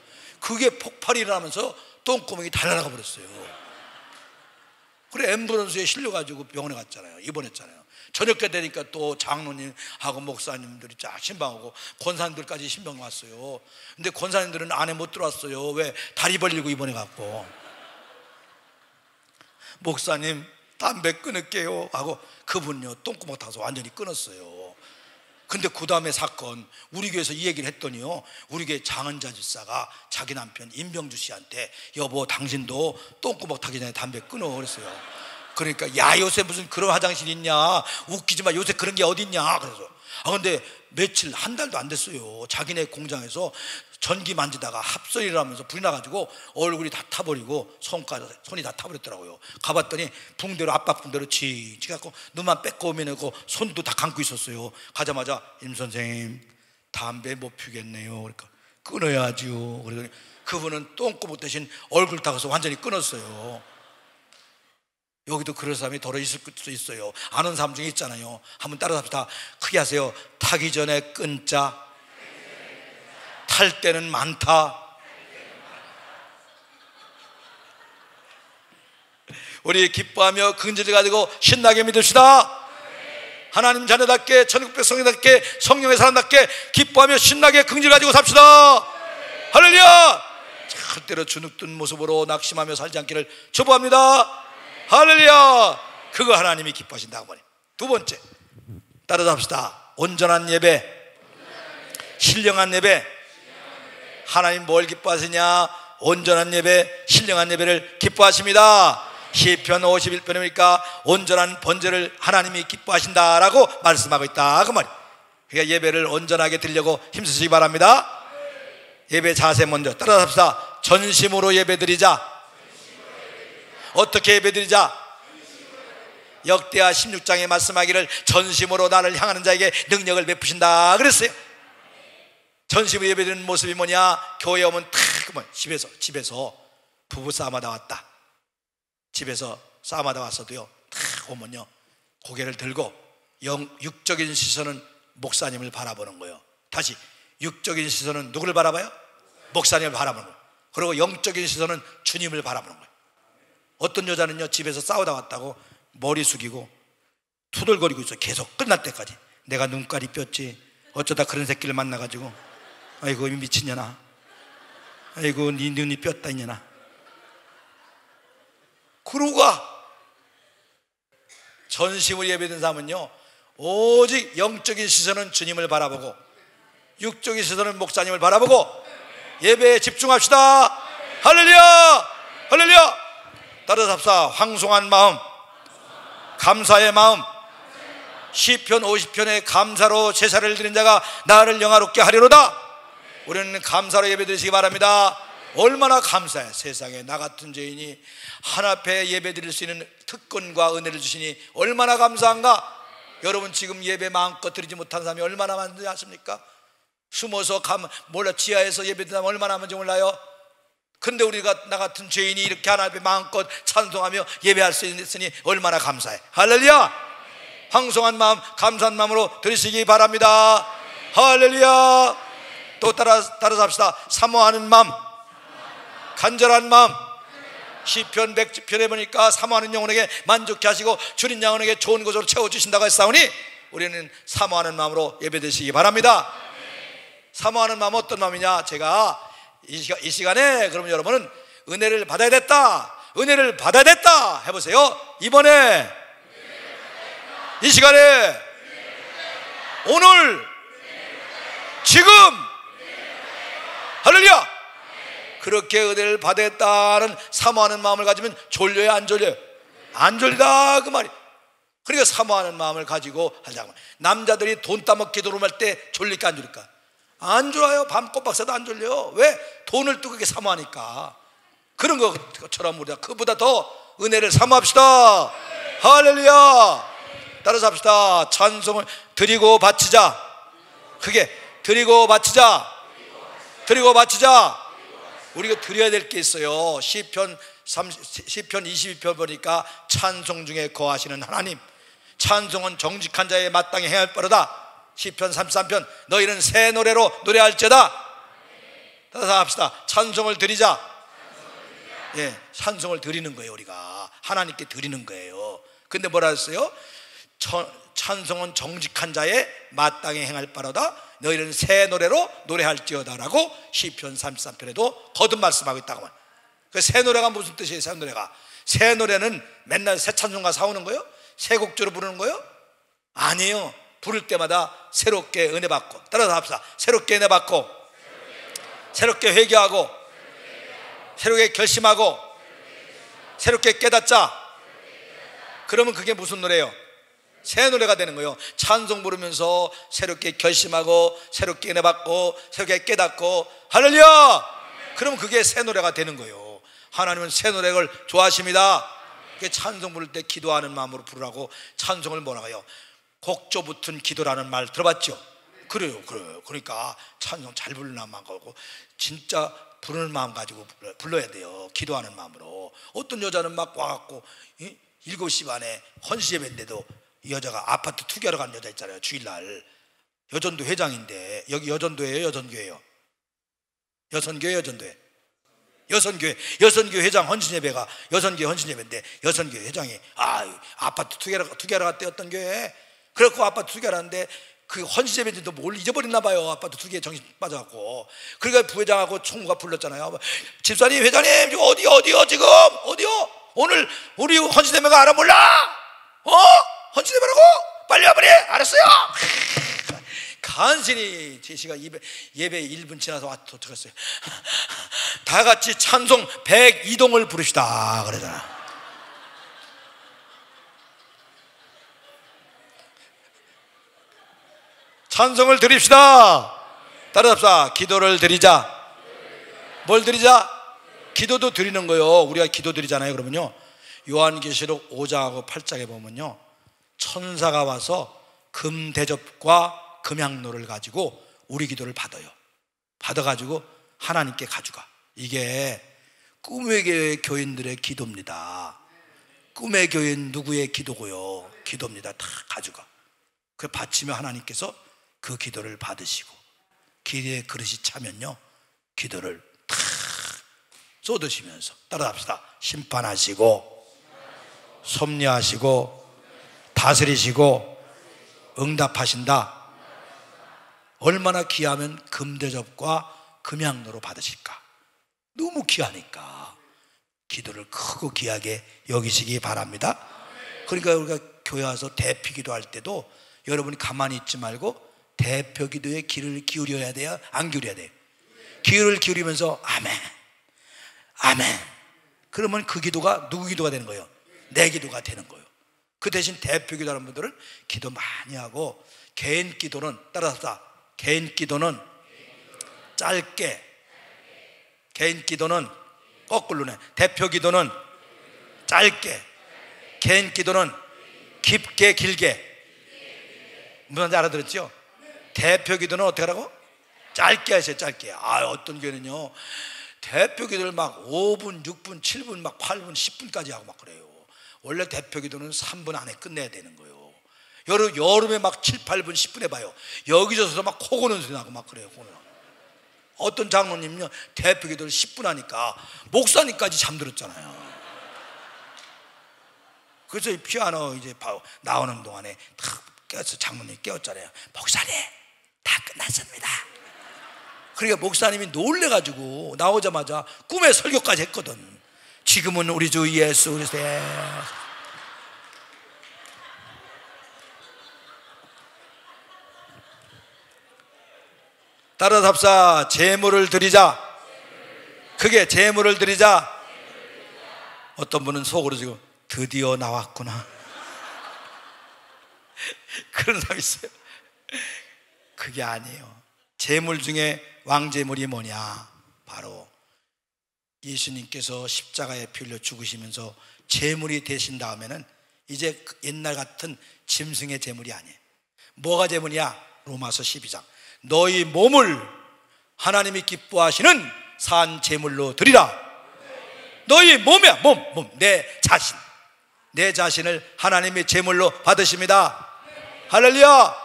그게 폭발이 일어나면서 똥구멍이 다 날아가 버렸어요. 그래, 앰뷸런스에 실려가지고 병원에 갔잖아요. 입원했잖아요. 저녁 때 되니까 또 장로님하고 목사님들이 쫙 신방하고 권사님들까지 신방 왔어요. 근데 권사님들은 안에 못 들어왔어요. 왜? 다리 벌리고 입원해 갖고. 목사님, 담배 끊을게요 하고 그분요, 똥구멍 타서 완전히 끊었어요. 근데 그 다음에 사건, 우리 교회에서 이 얘기를 했더니요, 우리 교회 장은자 집사가 자기 남편 임병주 씨한테, 여보, 당신도 똥구멍 타기 전에 담배 끊어 그랬어요. 그러니까, 야, 요새 무슨 그런 화장실 있냐, 웃기지 마, 요새 그런 게 어딨냐. 그래서 근데 며칠, 한 달도 안 됐어요. 자기네 공장에서 전기 만지다가 합선이라 하면서 불이 나가지고 얼굴이 다 타버리고 손이 다 타버렸더라고요. 가봤더니 붕대로, 압박 붕대로 칙칙 갖고 눈만 빼고 오면 손도 다 감고 있었어요. 가자마자, 임 선생님, 담배 못 피우겠네요. 그러니까 끊어야지요. 그러더니 그분은 똥구멍 대신 얼굴 타고서 완전히 끊었어요. 여기도 그런 사람이 더러 있을 수도 있어요. 아는 사람 중에 있잖아요. 한번 따라서 합시다. 크게 하세요. 타기 전에 끊자. 탈 때는 많다. 우리 기뻐하며 긍지를 가지고 신나게 믿읍시다. 하나님 자녀답게, 천국 백성이답게, 성령의 사람답게 기뻐하며 신나게 긍지를 가지고 삽시다. 할렐루야. 절대로 주눅든 모습으로 낙심하며 살지 않기를 축복합니다. 할렐루야. 그거 하나님이 기뻐하신다고 말이에요. 두 번째, 따라서 합시다. 온전한 예배, 신령한 예배. 하나님 뭘 기뻐하시냐? 온전한 예배, 신령한 예배를 기뻐하십니다. 시편 51편에 보니까 온전한 번제를 하나님이 기뻐하신다라고 말씀하고 있다 그 말이에요. 그러니까 예배를 온전하게 드리려고 힘쓰시기 바랍니다. 예배 자세 먼저 따라서 합시다. 전심으로 예배드리자. 어떻게 예배드리자? 역대하 16장에 말씀하기를 전심으로 나를 향하는 자에게 능력을 베푸신다 그랬어요. 전심으로 예배드리는 모습이 뭐냐? 교회 오면 탁 집에서 부부싸움하다 왔다. 집에서 싸움하다 왔어도요, 탁 오면요, 고개를 들고 육적인 시선은 목사님을 바라보는 거예요. 다시 육적인 시선은 누구를 바라봐요? 목사님을 바라보는 거예요. 그리고 영적인 시선은 주님을 바라보는 거예요. 어떤 여자는요, 집에서 싸우다 왔다고 머리 숙이고 투덜거리고 있어요. 계속 끝날 때까지. 내가 눈깔이 뼈지, 어쩌다 그런 새끼를 만나가지고, 아이고 미친년아, 아이고 네 눈이 뼈다 이년아. 그러고 전심을 예배드린 사람은요, 오직 영적인 시선은 주님을 바라보고 육적인 시선은 목사님을 바라보고 예배에 집중합시다. 할렐루야, 할렐루야. 따라서 합시다. 황송한 마음, 감사의 마음. 시편 50편에 감사로 제사를 드린 자가 나를 영화롭게 하리로다. 우리는 감사로 예배드리시기 바랍니다. 얼마나 감사해. 세상에 나 같은 죄인이 하나님 앞에 예배드릴 수 있는 특권과 은혜를 주시니 얼마나 감사한가. 여러분 지금 예배 마음껏 드리지 못한 사람이 얼마나 많은지 아십니까? 숨어서 몰라 지하에서 예배드리면 얼마나 많은지 몰라요. 근데 우리가 나 같은 죄인이 이렇게 하나님 앞에 마음껏 찬송하며 예배할 수 있으니 얼마나 감사해. 할렐루야. 황송한 마음, 감사한 마음으로 드리시기 바랍니다. 할렐루야. 또 따라서 합시다. 사모하는 마음, 간절한 마음. 시편 100편에 보니까 사모하는 영혼에게 만족케 하시고 줄인 영혼에게 좋은 것으로 채워주신다고 했사오니 우리는 사모하는 마음으로 예배드리시기 바랍니다. 사모하는 마음 어떤 마음이냐? 제가 이 시간에 그러면 여러분은 은혜를 받아야 됐다, 은혜를 받아야 됐다 해보세요. 이번에 이 시간에 오늘 지금 할렐루야. 그렇게 은혜를 받았다는 사모하는 마음을 가지면 졸려요, 안 졸려요? 안 졸리다 그 말이. 그러니까 사모하는 마음을 가지고 하자고. 남자들이 돈 따먹기 도름할 때 졸릴까 안 졸릴까? 안 졸아요. 밤 꼬박새도 안 졸려요. 왜? 돈을 뜨겁게 사모하니까. 그런 것처럼 우리가 그보다 더 은혜를 사모합시다. 할렐루야. 따라서 합시다. 찬송을 드리고 바치자. 그게 드리고 바치자, 드리고 바치자. 우리가 드려야 될 게 있어요. 시편 22편 보니까 찬송 중에 거하시는 하나님, 찬송은 정직한 자의 마땅히 행할 바로다. 시편 33편 너희는 새 노래로 노래할지어다. 따라서 합시다. 찬송을 드리자. 예, 찬송을 드리는 거예요. 우리가 하나님께 드리는 거예요. 근데 뭐라 했어요? 찬송은 정직한 자의 마땅히 행할 바로다. 너희는 새 노래로 노래할지어다라고 시편 33편에도 거듭 말씀하고 있다고 말이에요. 그 새 노래가 무슨 뜻이에요? 새 노래가, 새 노래는 맨날 새 찬송가 사오는 거예요? 새 곡조로 부르는 거예요? 아니에요. 부를 때마다 새롭게 은혜 받고. 따라서 합시다. 새롭게 은혜 받고, 새롭게 회개하고, 새롭게 결심하고, 새롭게 깨닫자. 그러면 그게 무슨 노래예요? 새 노래가 되는 거예요. 찬송 부르면서 새롭게 결심하고, 새롭게 은혜 받고, 새롭게 깨닫고. 할렐루야. 그러면 그게 새 노래가 되는 거예요. 하나님은 새 노래를 좋아하십니다. 그게 찬송 부를 때 기도하는 마음으로 부르라고. 찬송을 뭐라고 해요? 곡조 붙은 기도라는 말 들어봤죠? 그래요. 그러니까 찬송 잘 부르는 마음 가지고 진짜 부르는 마음 가지고 불러야 돼요. 기도하는 마음으로. 어떤 여자는 막 와갖고 7시 반에 헌시 예배인데도 이 여자가 아파트 투기하러 간 여자 있잖아요. 주일날 여전도 회장인데. 여기 여전도예요, 여전교회요? 여선교회, 여전도회? 여선교회 회장 헌신예배가 여선교회 헌신예배인데 여선교회 회장이 아파트 투기하러 갔대. 어떤 교회에. 그래갖고 아파트 투기하러 갔는데 그 헌신예배인데도 뭘 잊어버렸나 봐요. 아파트 투기에 정신 빠져갖고. 그러니까 부회장하고 총무가 불렀잖아요. 집사님, 회장님, 지금 어디요 지금? 어디요? 오늘 우리 헌신예배가 알아 몰라? 헌신예배라고? 빨리 와버려. 알았어요. 간신히 제시가 예배 1분 지나서 도착했어요. 다 같이 찬송 102동을 부르시다 그러잖아. 찬송을 드립시다. 따라합시다. 기도를 드리자. 뭘 드리자? 기도도 드리는 거예요. 우리가 기도 드리잖아요. 그러면요, 요한계시록 5장하고 8장에 보면요, 천사가 와서 금 대접과 금향로를 가지고 우리 기도를 받아요. 받아가지고 하나님께 가져가. 이게 꿈의 교회 교인들의 기도입니다. 꿈의 교인 누구의 기도고요? 기도입니다. 다 가져가. 그 바치면 하나님께서 그 기도를 받으시고, 기도의 그릇이 차면요 기도를 다 쏟으시면서, 따라합시다. 심판하시고 섭리하시고 다스리시고 응답하신다. 얼마나 귀하면 금대접과 금양로로 받으실까. 너무 귀하니까 기도를 크고 귀하게 여기시기 바랍니다. 그러니까 우리가 교회 와서 대피기도 할 때도 여러분이 가만히 있지 말고 대표기도에 귀를 기울여야 돼요? 안 기울여야 돼요? 귀를 기울이면서 아멘 아멘, 그러면 그 기도가 누구 기도가 되는 거예요? 내 기도가 되는 거예요. 그 대신 대표기도 하는 분들은 기도 많이 하고, 개인 기도는, 따라서 개인 기도는 짧게, 개인 기도는 거꾸로네. 대표 기도는 짧게, 개인 기도는 깊게 길게. 무슨 말인지 알아들었죠? 대표 기도는 어떻게 하라고? 짧게 하세요. 짧게. 어떤 교회는요 대표 기도를 막 5분, 6분, 7분, 막 8분, 10분까지 하고 막 그래요. 원래 대표 기도는 3분 안에 끝내야 되는 거예요. 여름에 막 7, 8분, 10분 해봐요. 여기저기서 막 코 고는 소리 나고 막 그래요. 어떤 장로님요 대표 기도를 10분 하니까 목사님까지 잠들었잖아요. 그래서 이 피아노 이제 나오는 동안에 탁 깨서 장로님 깨웠잖아요. 목사님 다 끝났습니다. 그러니까 목사님이 놀래가지고 나오자마자 꿈에 설교까지 했거든. 지금은 우리 주 예수 그리스도의, 따라서 합사. 제물을 드리자. 그게 제물을 드리자. 어떤 분은 속으로 지금 드디어 나왔구나 그런 사람이 있어요. 그게 아니에요. 제물 중에 왕제물이 뭐냐? 바로 예수님께서 십자가에 피 흘려 죽으시면서 제물이 되신 다음에는 이제 옛날 같은 짐승의 제물이 아니에요. 뭐가 제물이야? 로마서 12장. 너희 몸을 하나님이 기뻐하시는 산 제물로 드리라. 너희 몸이야. 몸. 내 자신을 하나님의 제물로 받으십니다. 할렐루야.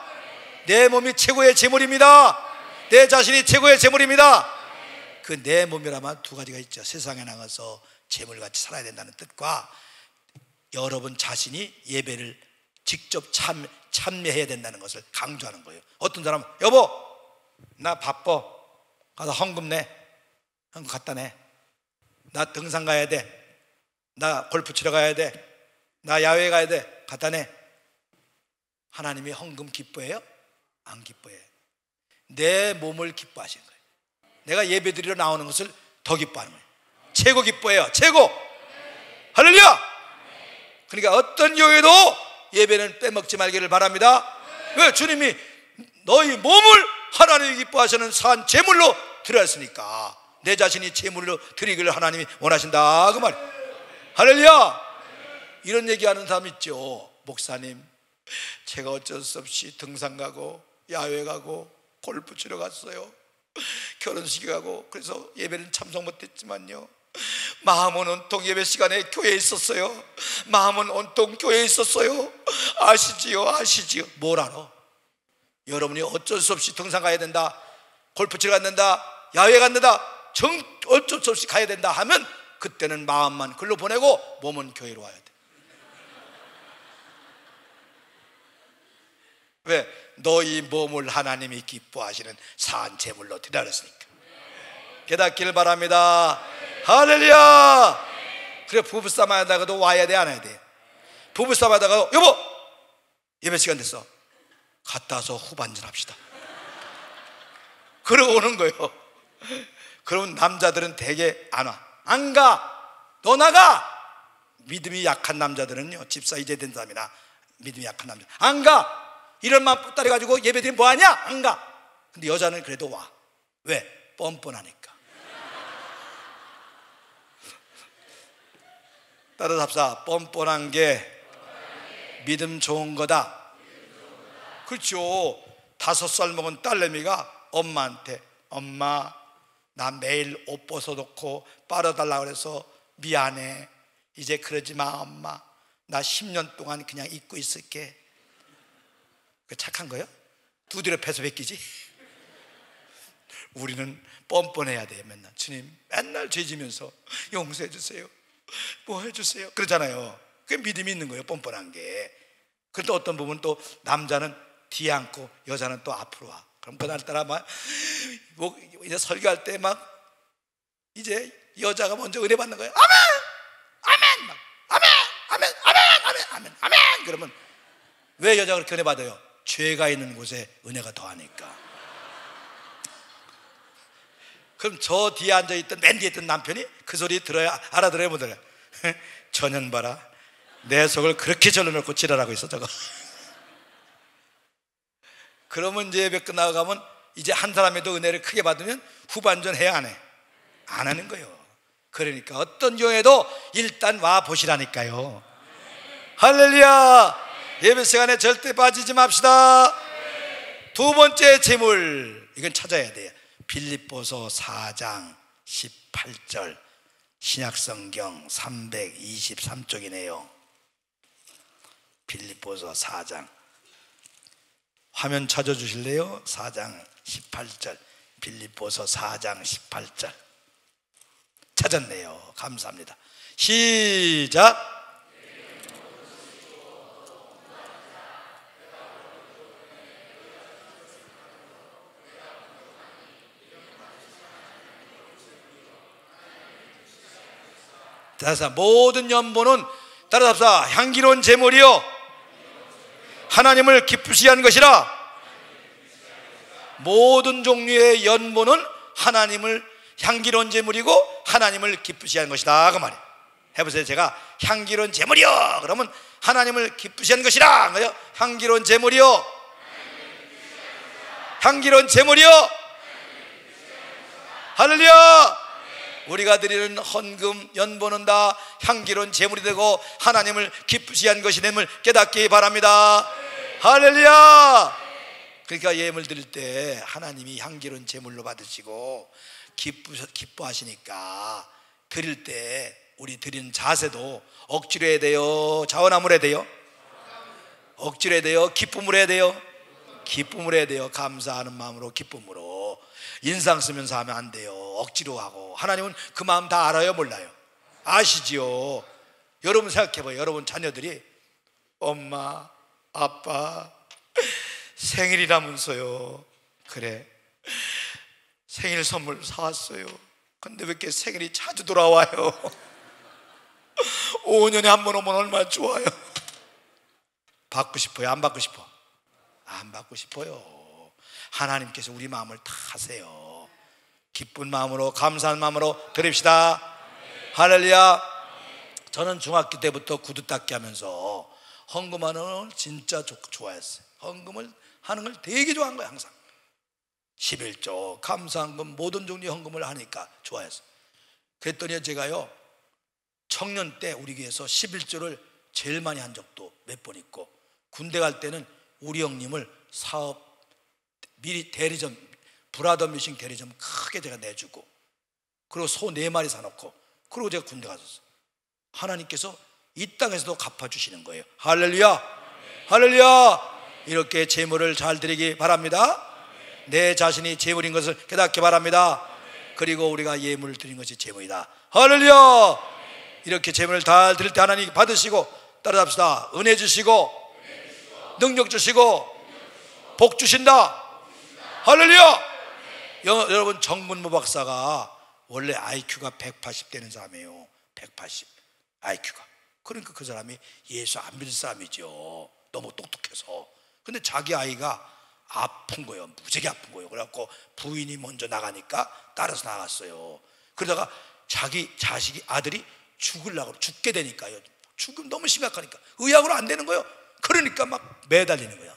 내 몸이 최고의 제물입니다. 내 자신이 최고의 제물입니다. 그 내 몸이라면 두 가지가 있죠. 세상에 나가서 제물같이 살아야 된다는 뜻과 여러분 자신이 예배를 직접 참여해야 된다는 것을 강조하는 거예요. 어떤 사람은 여보 나 바빠, 가서 헌금 내. 헌금 갖다 내. 나 등산 가야 돼. 나 골프 치러 가야 돼. 나 야외 가야 돼. 갖다 내. 하나님이 헌금 기뻐해요? 안 기뻐해요. 내 몸을 기뻐하시는 거예요. 내가 예배 드리러 나오는 것을 더 기뻐하는 거예요. 최고 기뻐해요. 최고. 할렐루야. 그러니까 어떤 교회도 예배는 빼먹지 말기를 바랍니다. 왜? 주님이 너희 몸을 하나님이 기뻐하시는 산 제물로 드려야 했으니까 내 자신이 제물로 드리기를 하나님이 원하신다 그 말이에요. 할렐루야. 이런 얘기하는 사람 있죠. 목사님 제가 어쩔 수 없이 등산 가고 야외 가고 골프 치러 갔어요. 결혼식 가고 그래서 예배는 참석 못했지만요 마음은 온통 예배 시간에 교회에 있었어요. 마음은 온통 교회에 있었어요. 아시지요? 뭘 알아? 여러분이 어쩔 수 없이 등산 가야 된다, 골프 치러 간다, 야외 간다, 어쩔 수 없이 가야 된다 하면 그때는 마음만 글로 보내고 몸은 교회로 와야 돼. 왜? 너희 몸을 하나님이 기뻐하시는 산 제물로 드리라 그랬으니까. 깨닫기를 바랍니다. 할렐루야. 그래 부부싸움 하다가도 와야 돼 안 와야 돼? 부부싸움 하다가도 여보 예배 시간 됐어, 갔다 와서 후반전 합시다. 그러고 오는 거예요. 그러면 남자들은 대개 안 와. 안 가. 너 나가. 믿음이 약한 남자들은요, 집사 이제 된 사람이나 믿음이 약한 남자 안 가. 이런 마음 뿌따리 가지고 예배 드리면 뭐하냐? 안 가. 근데 여자는 그래도 와. 왜? 뻔뻔하니까. 따라서 합사. 뻔뻔한 게 믿음 좋은 거다. 그렇죠. 5살 먹은 딸내미가 엄마한테 엄마 나 매일 옷 벗어놓고 빨아달라고 그래서 미안해, 이제 그러지 마 엄마, 나 10년 동안 그냥 잊고 있을게. 그 착한 거요? 두드려 패서 베끼지. 우리는 뻔뻔해야 돼. 맨날 주님 맨날 죄 지면서 용서해 주세요, 뭐 해주세요 그러잖아요. 그게 믿음이 있는 거예요, 뻔뻔한 게. 그런데 어떤 부분 또 남자는 뒤에 앉고 여자는 또 앞으로 와. 그럼 그날따라 막 이제 설교할 때 막 이제 여자가 먼저 은혜 받는 거예요. 아멘! 아멘! 막 아멘! 아멘! 아멘! 아멘! 아멘! 아멘! 그러면 왜 여자가 그렇게 은혜 받아요? 죄가 있는 곳에 은혜가 더하니까. 그럼 저 뒤에 앉아있던 맨 뒤에 있던 남편이 그 소리 들어야 알아들어야 못 알아요. 전현 봐라, 내 속을 그렇게 절러놓고 지랄하고 있어 저거. 그러면 이제 예배 끝나고 가면 이제 한 사람에도 은혜를 크게 받으면 후반전 해야 안 해? 안 하는 거예요. 그러니까 어떤 경우에도 일단 와 보시라니까요. 할렐루야. 예배 시간에 절대 빠지지 맙시다. 두 번째 제물, 이건 찾아야 돼요. 빌립보서 4장 18절, 신약성경 323쪽이네요. 빌립보서 4장, 화면 찾아주실래요? 4장 18절, 빌립보서 4장 18절. 찾았네요. 감사합니다. 시작. 따라서 모든 연보는 따라서 향기로운 제물이요 하나님을 기쁘시게 하는 것이라. 모든 종류의 연보는 하나님을 향기로운 제물이고 하나님을 기쁘시게 하는 것이다 그 말이에요. 해보세요. 제가 향기로운 제물이요 그러면 하나님을 기쁘시게 하는 것이라. 향기로운 제물이요, 향기로운 제물이요. 할렐루야. 우리가 드리는 헌금, 연보는 다 향기로운 제물이 되고 하나님을 기쁘시게 한 것이 됨을 깨닫기 바랍니다. 할렐루야. 그러니까 예물 드릴 때 하나님이 향기로운 제물로 받으시고 기뻐하시니까 드릴 때 우리 드리는 자세도 억지로 해야 돼요, 자원함으로 해야 돼요? 억지로 해야 돼요, 기쁨으로 해야 돼요? 기쁨으로 해야 돼요. 감사하는 마음으로, 기쁨으로. 인상 쓰면서 하면 안 돼요. 억지로 하고. 하나님은 그 마음 다 알아요, 몰라요? 아시지요. 여러분 생각해봐요. 여러분 자녀들이 엄마, 아빠 생일이라면서요. 그래, 생일 선물 사왔어요. 근데 왜 이렇게 생일이 자주 돌아와요? 5년에 한 번 오면 얼마나 좋아요. 받고 싶어요, 안 받고 싶어? 안 받고 싶어요. 하나님께서 우리 마음을 다 하세요. 기쁜 마음으로, 감사한 마음으로 드립시다. 할렐루야. 저는 중학교 때부터 구두 닦기 하면서 헌금하는 걸 진짜 좋아했어요. 헌금을 하는 걸 되게 좋아한 거예요. 항상 11조, 감사헌금, 모든 종류의 헌금을 하니까 좋아했어요. 그랬더니 제가요 청년 때 우리 교회에서 11조를 제일 많이 한 적도 몇 번 있고, 군대 갈 때는 우리 형님을 사업 미리 대리점, 브라더 뮤싱 대리점 크게 제가 내주고, 그리고 소 4마리 사놓고, 그리고 제가 군대 갔었어요. 하나님께서 이 땅에서도 갚아주시는 거예요. 할렐루야. 할렐루야. 이렇게 제물을 잘 드리기 바랍니다. 내 자신이 제물인 것을 깨닫기 바랍니다. 그리고 우리가 예물을 드린 것이 제물이다. 할렐루야. 이렇게 제물을 잘 드릴 때 하나님 받으시고, 따라잡시다. 은혜 주시고 능력 주시고 복 주신다. 할렐루야. 여러분, 정문모 박사가 원래 IQ가 180 되는 사람이에요. 180 IQ가. 그러니까 그 사람이 예수 안 믿을 사람이죠. 너무 똑똑해서. 근데 자기 아이가 아픈 거예요. 무지하게 아픈 거예요. 그래갖고 부인이 먼저 나가니까 따라서 나갔어요. 그러다가 자기 자식이, 아들이 죽게 되니까요. 죽음 너무 심각하니까 의학으로 안 되는 거예요. 그러니까 막 매달리는 거야.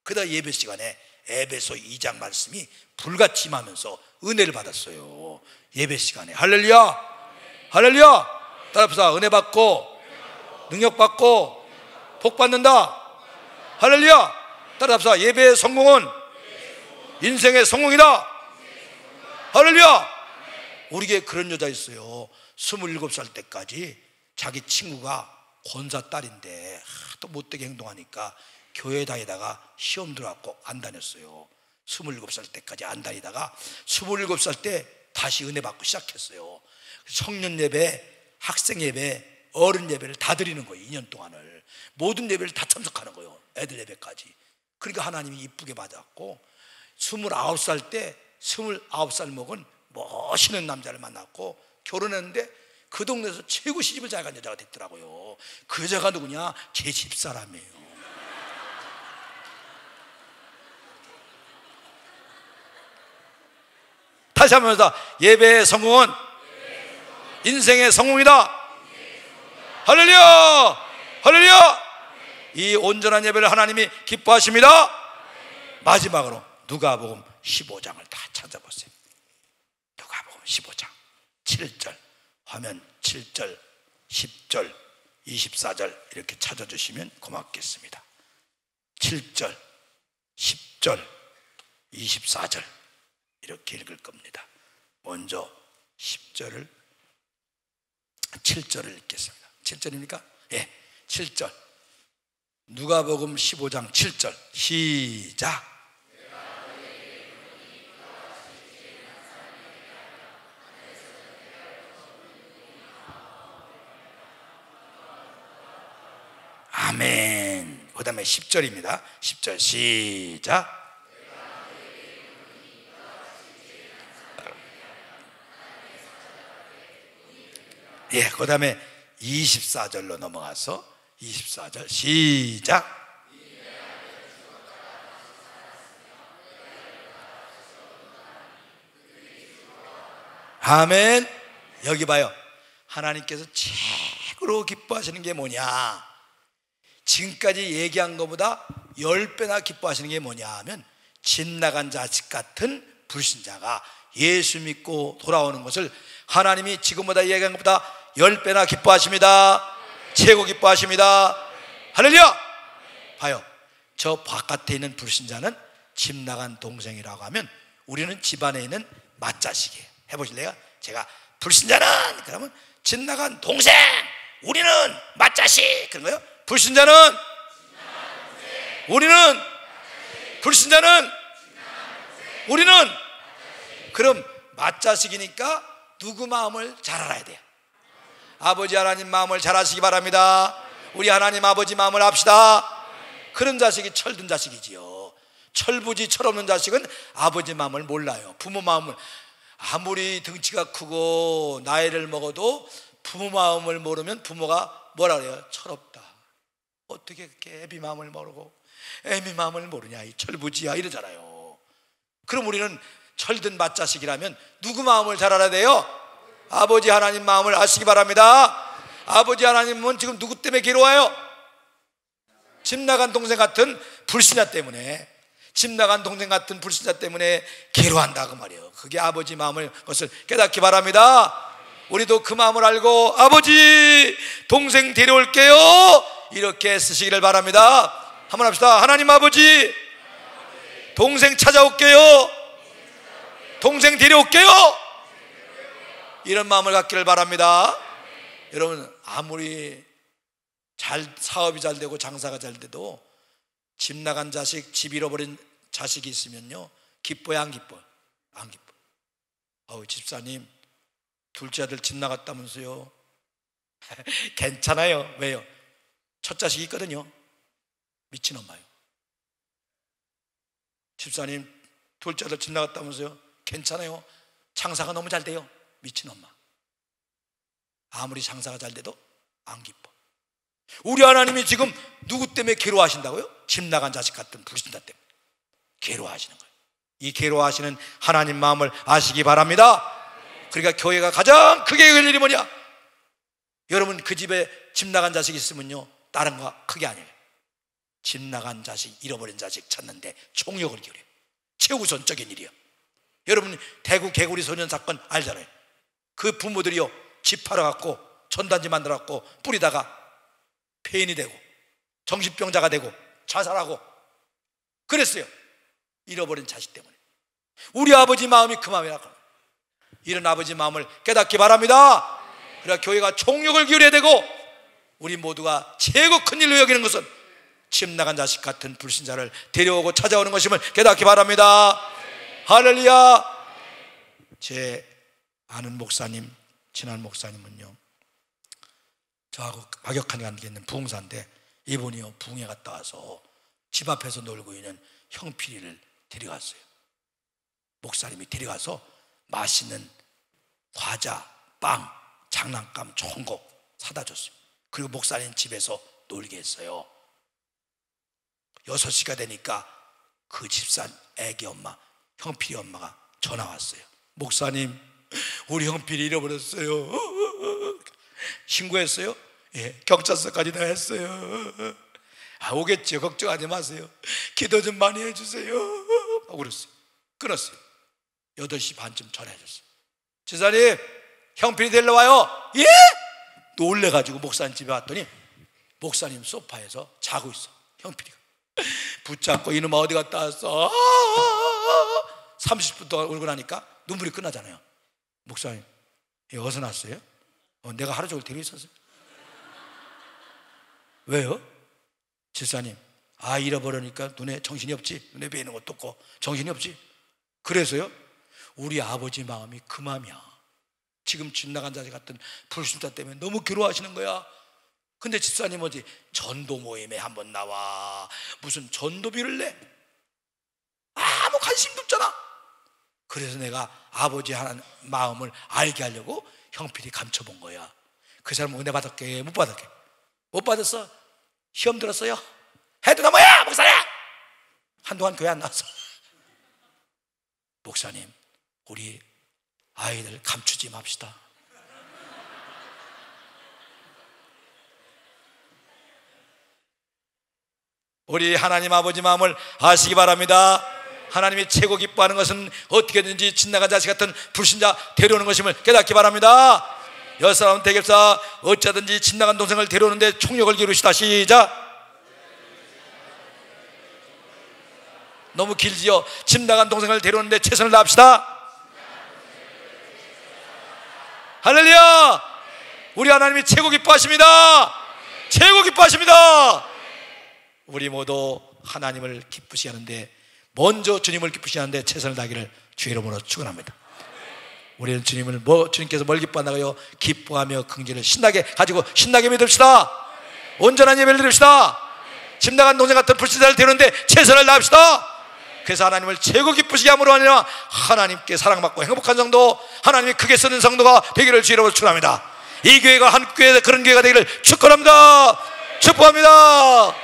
그러다 예배 시간에 에베소 2장 말씀이 불같이 임하면서 은혜를 받았어요. 예배 시간에. 할렐루야. 할렐루야. 따라합시다. 은혜 받고 능력 받고 복 받는다. 할렐루야. 따라합시다. 예배의 성공은 인생의 성공이다. 할렐루야. 우리 교회에 그런 여자 있어요. 27살 때까지 자기 친구가 권사 딸인데 또 못되게 행동하니까 교회 다니다가 시험 들어갖고 안 다녔어요. 27살 때까지 안 다니다가 27살 때 다시 은혜 받고 시작했어요. 청년 예배, 학생 예배, 어른 예배를 다 드리는 거예요. 2년 동안을 모든 예배를 다 참석하는 거예요. 애들 예배까지. 그러니까 하나님이 이쁘게 받았고 29살 때 29살 먹은 멋있는 남자를 만났고 결혼했는데 그 동네에서 최고 시집을 잘 간 여자가 됐더라고요. 그 여자가 누구냐? 제 집사람이에요. 다시 한번 해서 예배의 성공은 인생의 성공이다. 할렐루야! 할렐루야! 이 온전한 예배를 하나님이 기뻐하십니다. 마지막으로 누가복음 15장을 다 찾아보세요. 누가복음 15장 7절, 화면 7절, 10절, 24절 이렇게 찾아주시면 고맙겠습니다. 7절, 10절, 24절 이렇게 읽을 겁니다. 먼저 10절을 7절을 읽겠습니다. 7절입니까? 예, 7절. 누가복음 15장 7절 시작. 아멘. 그 다음에 10절입니다. 10절 시작. 예, 그 다음에 24절로 넘어가서 24절 시작. 아멘. 여기 봐요. 하나님께서 최고로 기뻐하시는 게 뭐냐? 지금까지 얘기한 것보다 10배나 기뻐하시는 게 뭐냐 하면 집 나간 자식 같은 불신자가 예수 믿고 돌아오는 것을 하나님이 지금보다 얘기한 것보다 10배나 기뻐하십니다. 최고 기뻐하십니다. 할렐루야! 봐요. 저 바깥에 있는 불신자는 집 나간 동생이라고 하면 우리는 집안에 있는 맏자식이에요. 해보실래요? 제가 불신자는 그러면 집 나간 동생, 우리는 맏자식 그런 거예요. 불신자는 우리는 불신자는 우리는 그럼 맏자식이니까 누구 마음을 잘 알아야 돼요? 아버지 하나님 마음을 잘 아시기 바랍니다. 우리 하나님 아버지 마음을 압시다. 그런 자식이 철든 자식이지요. 철부지 철없는 자식은 아버지 마음을 몰라요. 부모 마음을 아무리 등치가 크고 나이를 먹어도 부모 마음을 모르면 부모가 뭐라 그래요? 철없다. 어떻게 그렇게 애비 마음을 모르고 애미 마음을 모르냐 이 철부지야 이러잖아요. 그럼 우리는 철든 맏자식이라면 누구 마음을 잘 알아야 돼요? 아버지 하나님 마음을 아시기 바랍니다. 아버지 하나님은 지금 누구 때문에 괴로워요? 집 나간 동생 같은 불신자 때문에, 집 나간 동생 같은 불신자 때문에 괴로워한다 그 말이에요. 그게 아버지 마음을 것을 깨닫기 바랍니다. 우리도 그 마음을 알고 아버지 동생 데려올게요 이렇게 쓰시기를 바랍니다. 한번 합시다. 하나님 아버지 동생 찾아올게요. 동생 데려올게요. 이런 마음을 갖기를 바랍니다. 여러분 아무리 사업이 잘 되고 장사가 잘 돼도 집 나간 자식, 집 잃어버린 자식이 있으면요 기뻐요 안 기뻐요? 안 기뻐. 집사님 둘째 아들 집 나갔다면서요? 괜찮아요. 왜요? 첫 자식이 있거든요. 미친 엄마요. 집사님 둘째 아들 집 나갔다면서요? 괜찮아요. 장사가 너무 잘 돼요. 미친 엄마. 아무리 장사가 잘 돼도 안 기뻐. 우리 하나님이 지금 누구 때문에 괴로워하신다고요? 집 나간 자식 같은 불신자 때문에 괴로워하시는 거예요. 이 괴로워하시는 하나님 마음을 아시기 바랍니다. 그러니까 교회가 가장 크게 할 일이 뭐냐? 여러분 그 집에 집 나간 자식 있으면요 다른 거 크게 아니에요. 집 나간 자식, 잃어버린 자식 찾는데 총력을 기울여요. 최우선적인 일이요. 여러분 대구 개구리 소년 사건 알잖아요. 그 부모들이요 집 팔아갖고 전단지 만들어갖고 뿌리다가 폐인이 되고 정신병자가 되고 자살하고 그랬어요. 잃어버린 자식 때문에. 우리 아버지 마음이 그 마음이라고. 이런 아버지 마음을 깨닫기 바랍니다. 그래야 교회가 총력을 기울여야 되고 우리 모두가 최고 큰 일로 여기는 것은 집 나간 자식 같은 불신자를 데려오고 찾아오는 것임을 깨닫기 바랍니다. 할렐루야. 제 아는 목사님, 친한 목사님은요, 저하고 막역한 관계 있는 부흥사인데, 이분이요 부흥회 갔다 와서 집 앞에서 놀고 있는 형필이를 데려갔어요. 목사님이 데려가서 맛있는 과자, 빵, 장난감 좋은 거 사다 줬어요. 그리고 목사님 집에서 놀게 했어요. 6시가 되니까 그 집산 애기 엄마, 형필이 엄마가 전화 왔어요. 목사님, 우리 형필이 잃어버렸어요. 신고했어요? 예, 경찰서까지 다 했어요. 오겠죠. 걱정하지 마세요. 기도 좀 많이 해주세요 하고 그랬어요. 끊었어요. 8시 반쯤 전화해줬어요. 지사님, 형필이 데리러 와요. 예? 놀래가지고 목사님 집에 왔더니 목사님 소파에서 자고 있어. 형필이가 붙잡고, 이놈아 어디 갔다 왔어? 30분 동안 울고 나니까 눈물이 끝나잖아요. 목사님, 어디서 났어요? 내가 하루 종일 데리고 있었어요. 왜요? 집사님, 잃어버리니까 눈에 정신이 없지. 눈에 베이는 것도 없고 정신이 없지. 그래서요, 우리 아버지 마음이 그 마음이야. 지금 집 나간 자식 같은 불신자 때문에 너무 괴로워하시는 거야. 근데 집사님 어디 전도 모임에 한번 나와 무슨 전도비를 내? 아무 관심도 없잖아. 그래서 내가 아버지 하는 마음을 알게 하려고 형필이 감춰본 거야. 그 사람 은혜 받았게? 못 받았게? 못 받았어. 시험 들었어요. 해도 나 뭐야 목사님. 한동안 교회 안 나왔어. 목사님, 우리 아이들 감추지 맙시다. 우리 하나님 아버지 마음을 아시기 바랍니다. 하나님이 최고 기뻐하는 것은 어떻게든지 집 나간 자식 같은 불신자 데려오는 것임을 깨닫기 바랍니다. 여사람 대결사, 어쩌든지 집 나간 동생을 데려오는데 총력을 기울이시다. 시작. 너무 길지요. 집 나간 동생을 데려오는데 최선을 다합시다. 할렐루야. 우리 하나님이 최고 기뻐하십니다. 최고 기뻐하십니다. 우리 모두 하나님을 기쁘시게 하는데, 먼저 주님을 기쁘시게 하는데 최선을 다하기를 주의 이름으로 축원합니다. 우리는 주님을 주님께서 뭘 기뻐한다고요? 기뻐하며 긍지를 신나게 가지고 신나게 믿읍시다. 온전한 예배를 드립시다. 집 나간 동생 같은 불신자를 데려오는데 최선을 다합시다. 그래서 하나님을 최고 기쁘시게 함으로 아니라 하나님께 사랑받고 행복한 성도, 하나님이 크게 쓰는 성도가 되기를 주의 이름으로 축원합니다. 이 교회가 한국교회 그런 교회가 되기를 축원합니다. 축복합니다.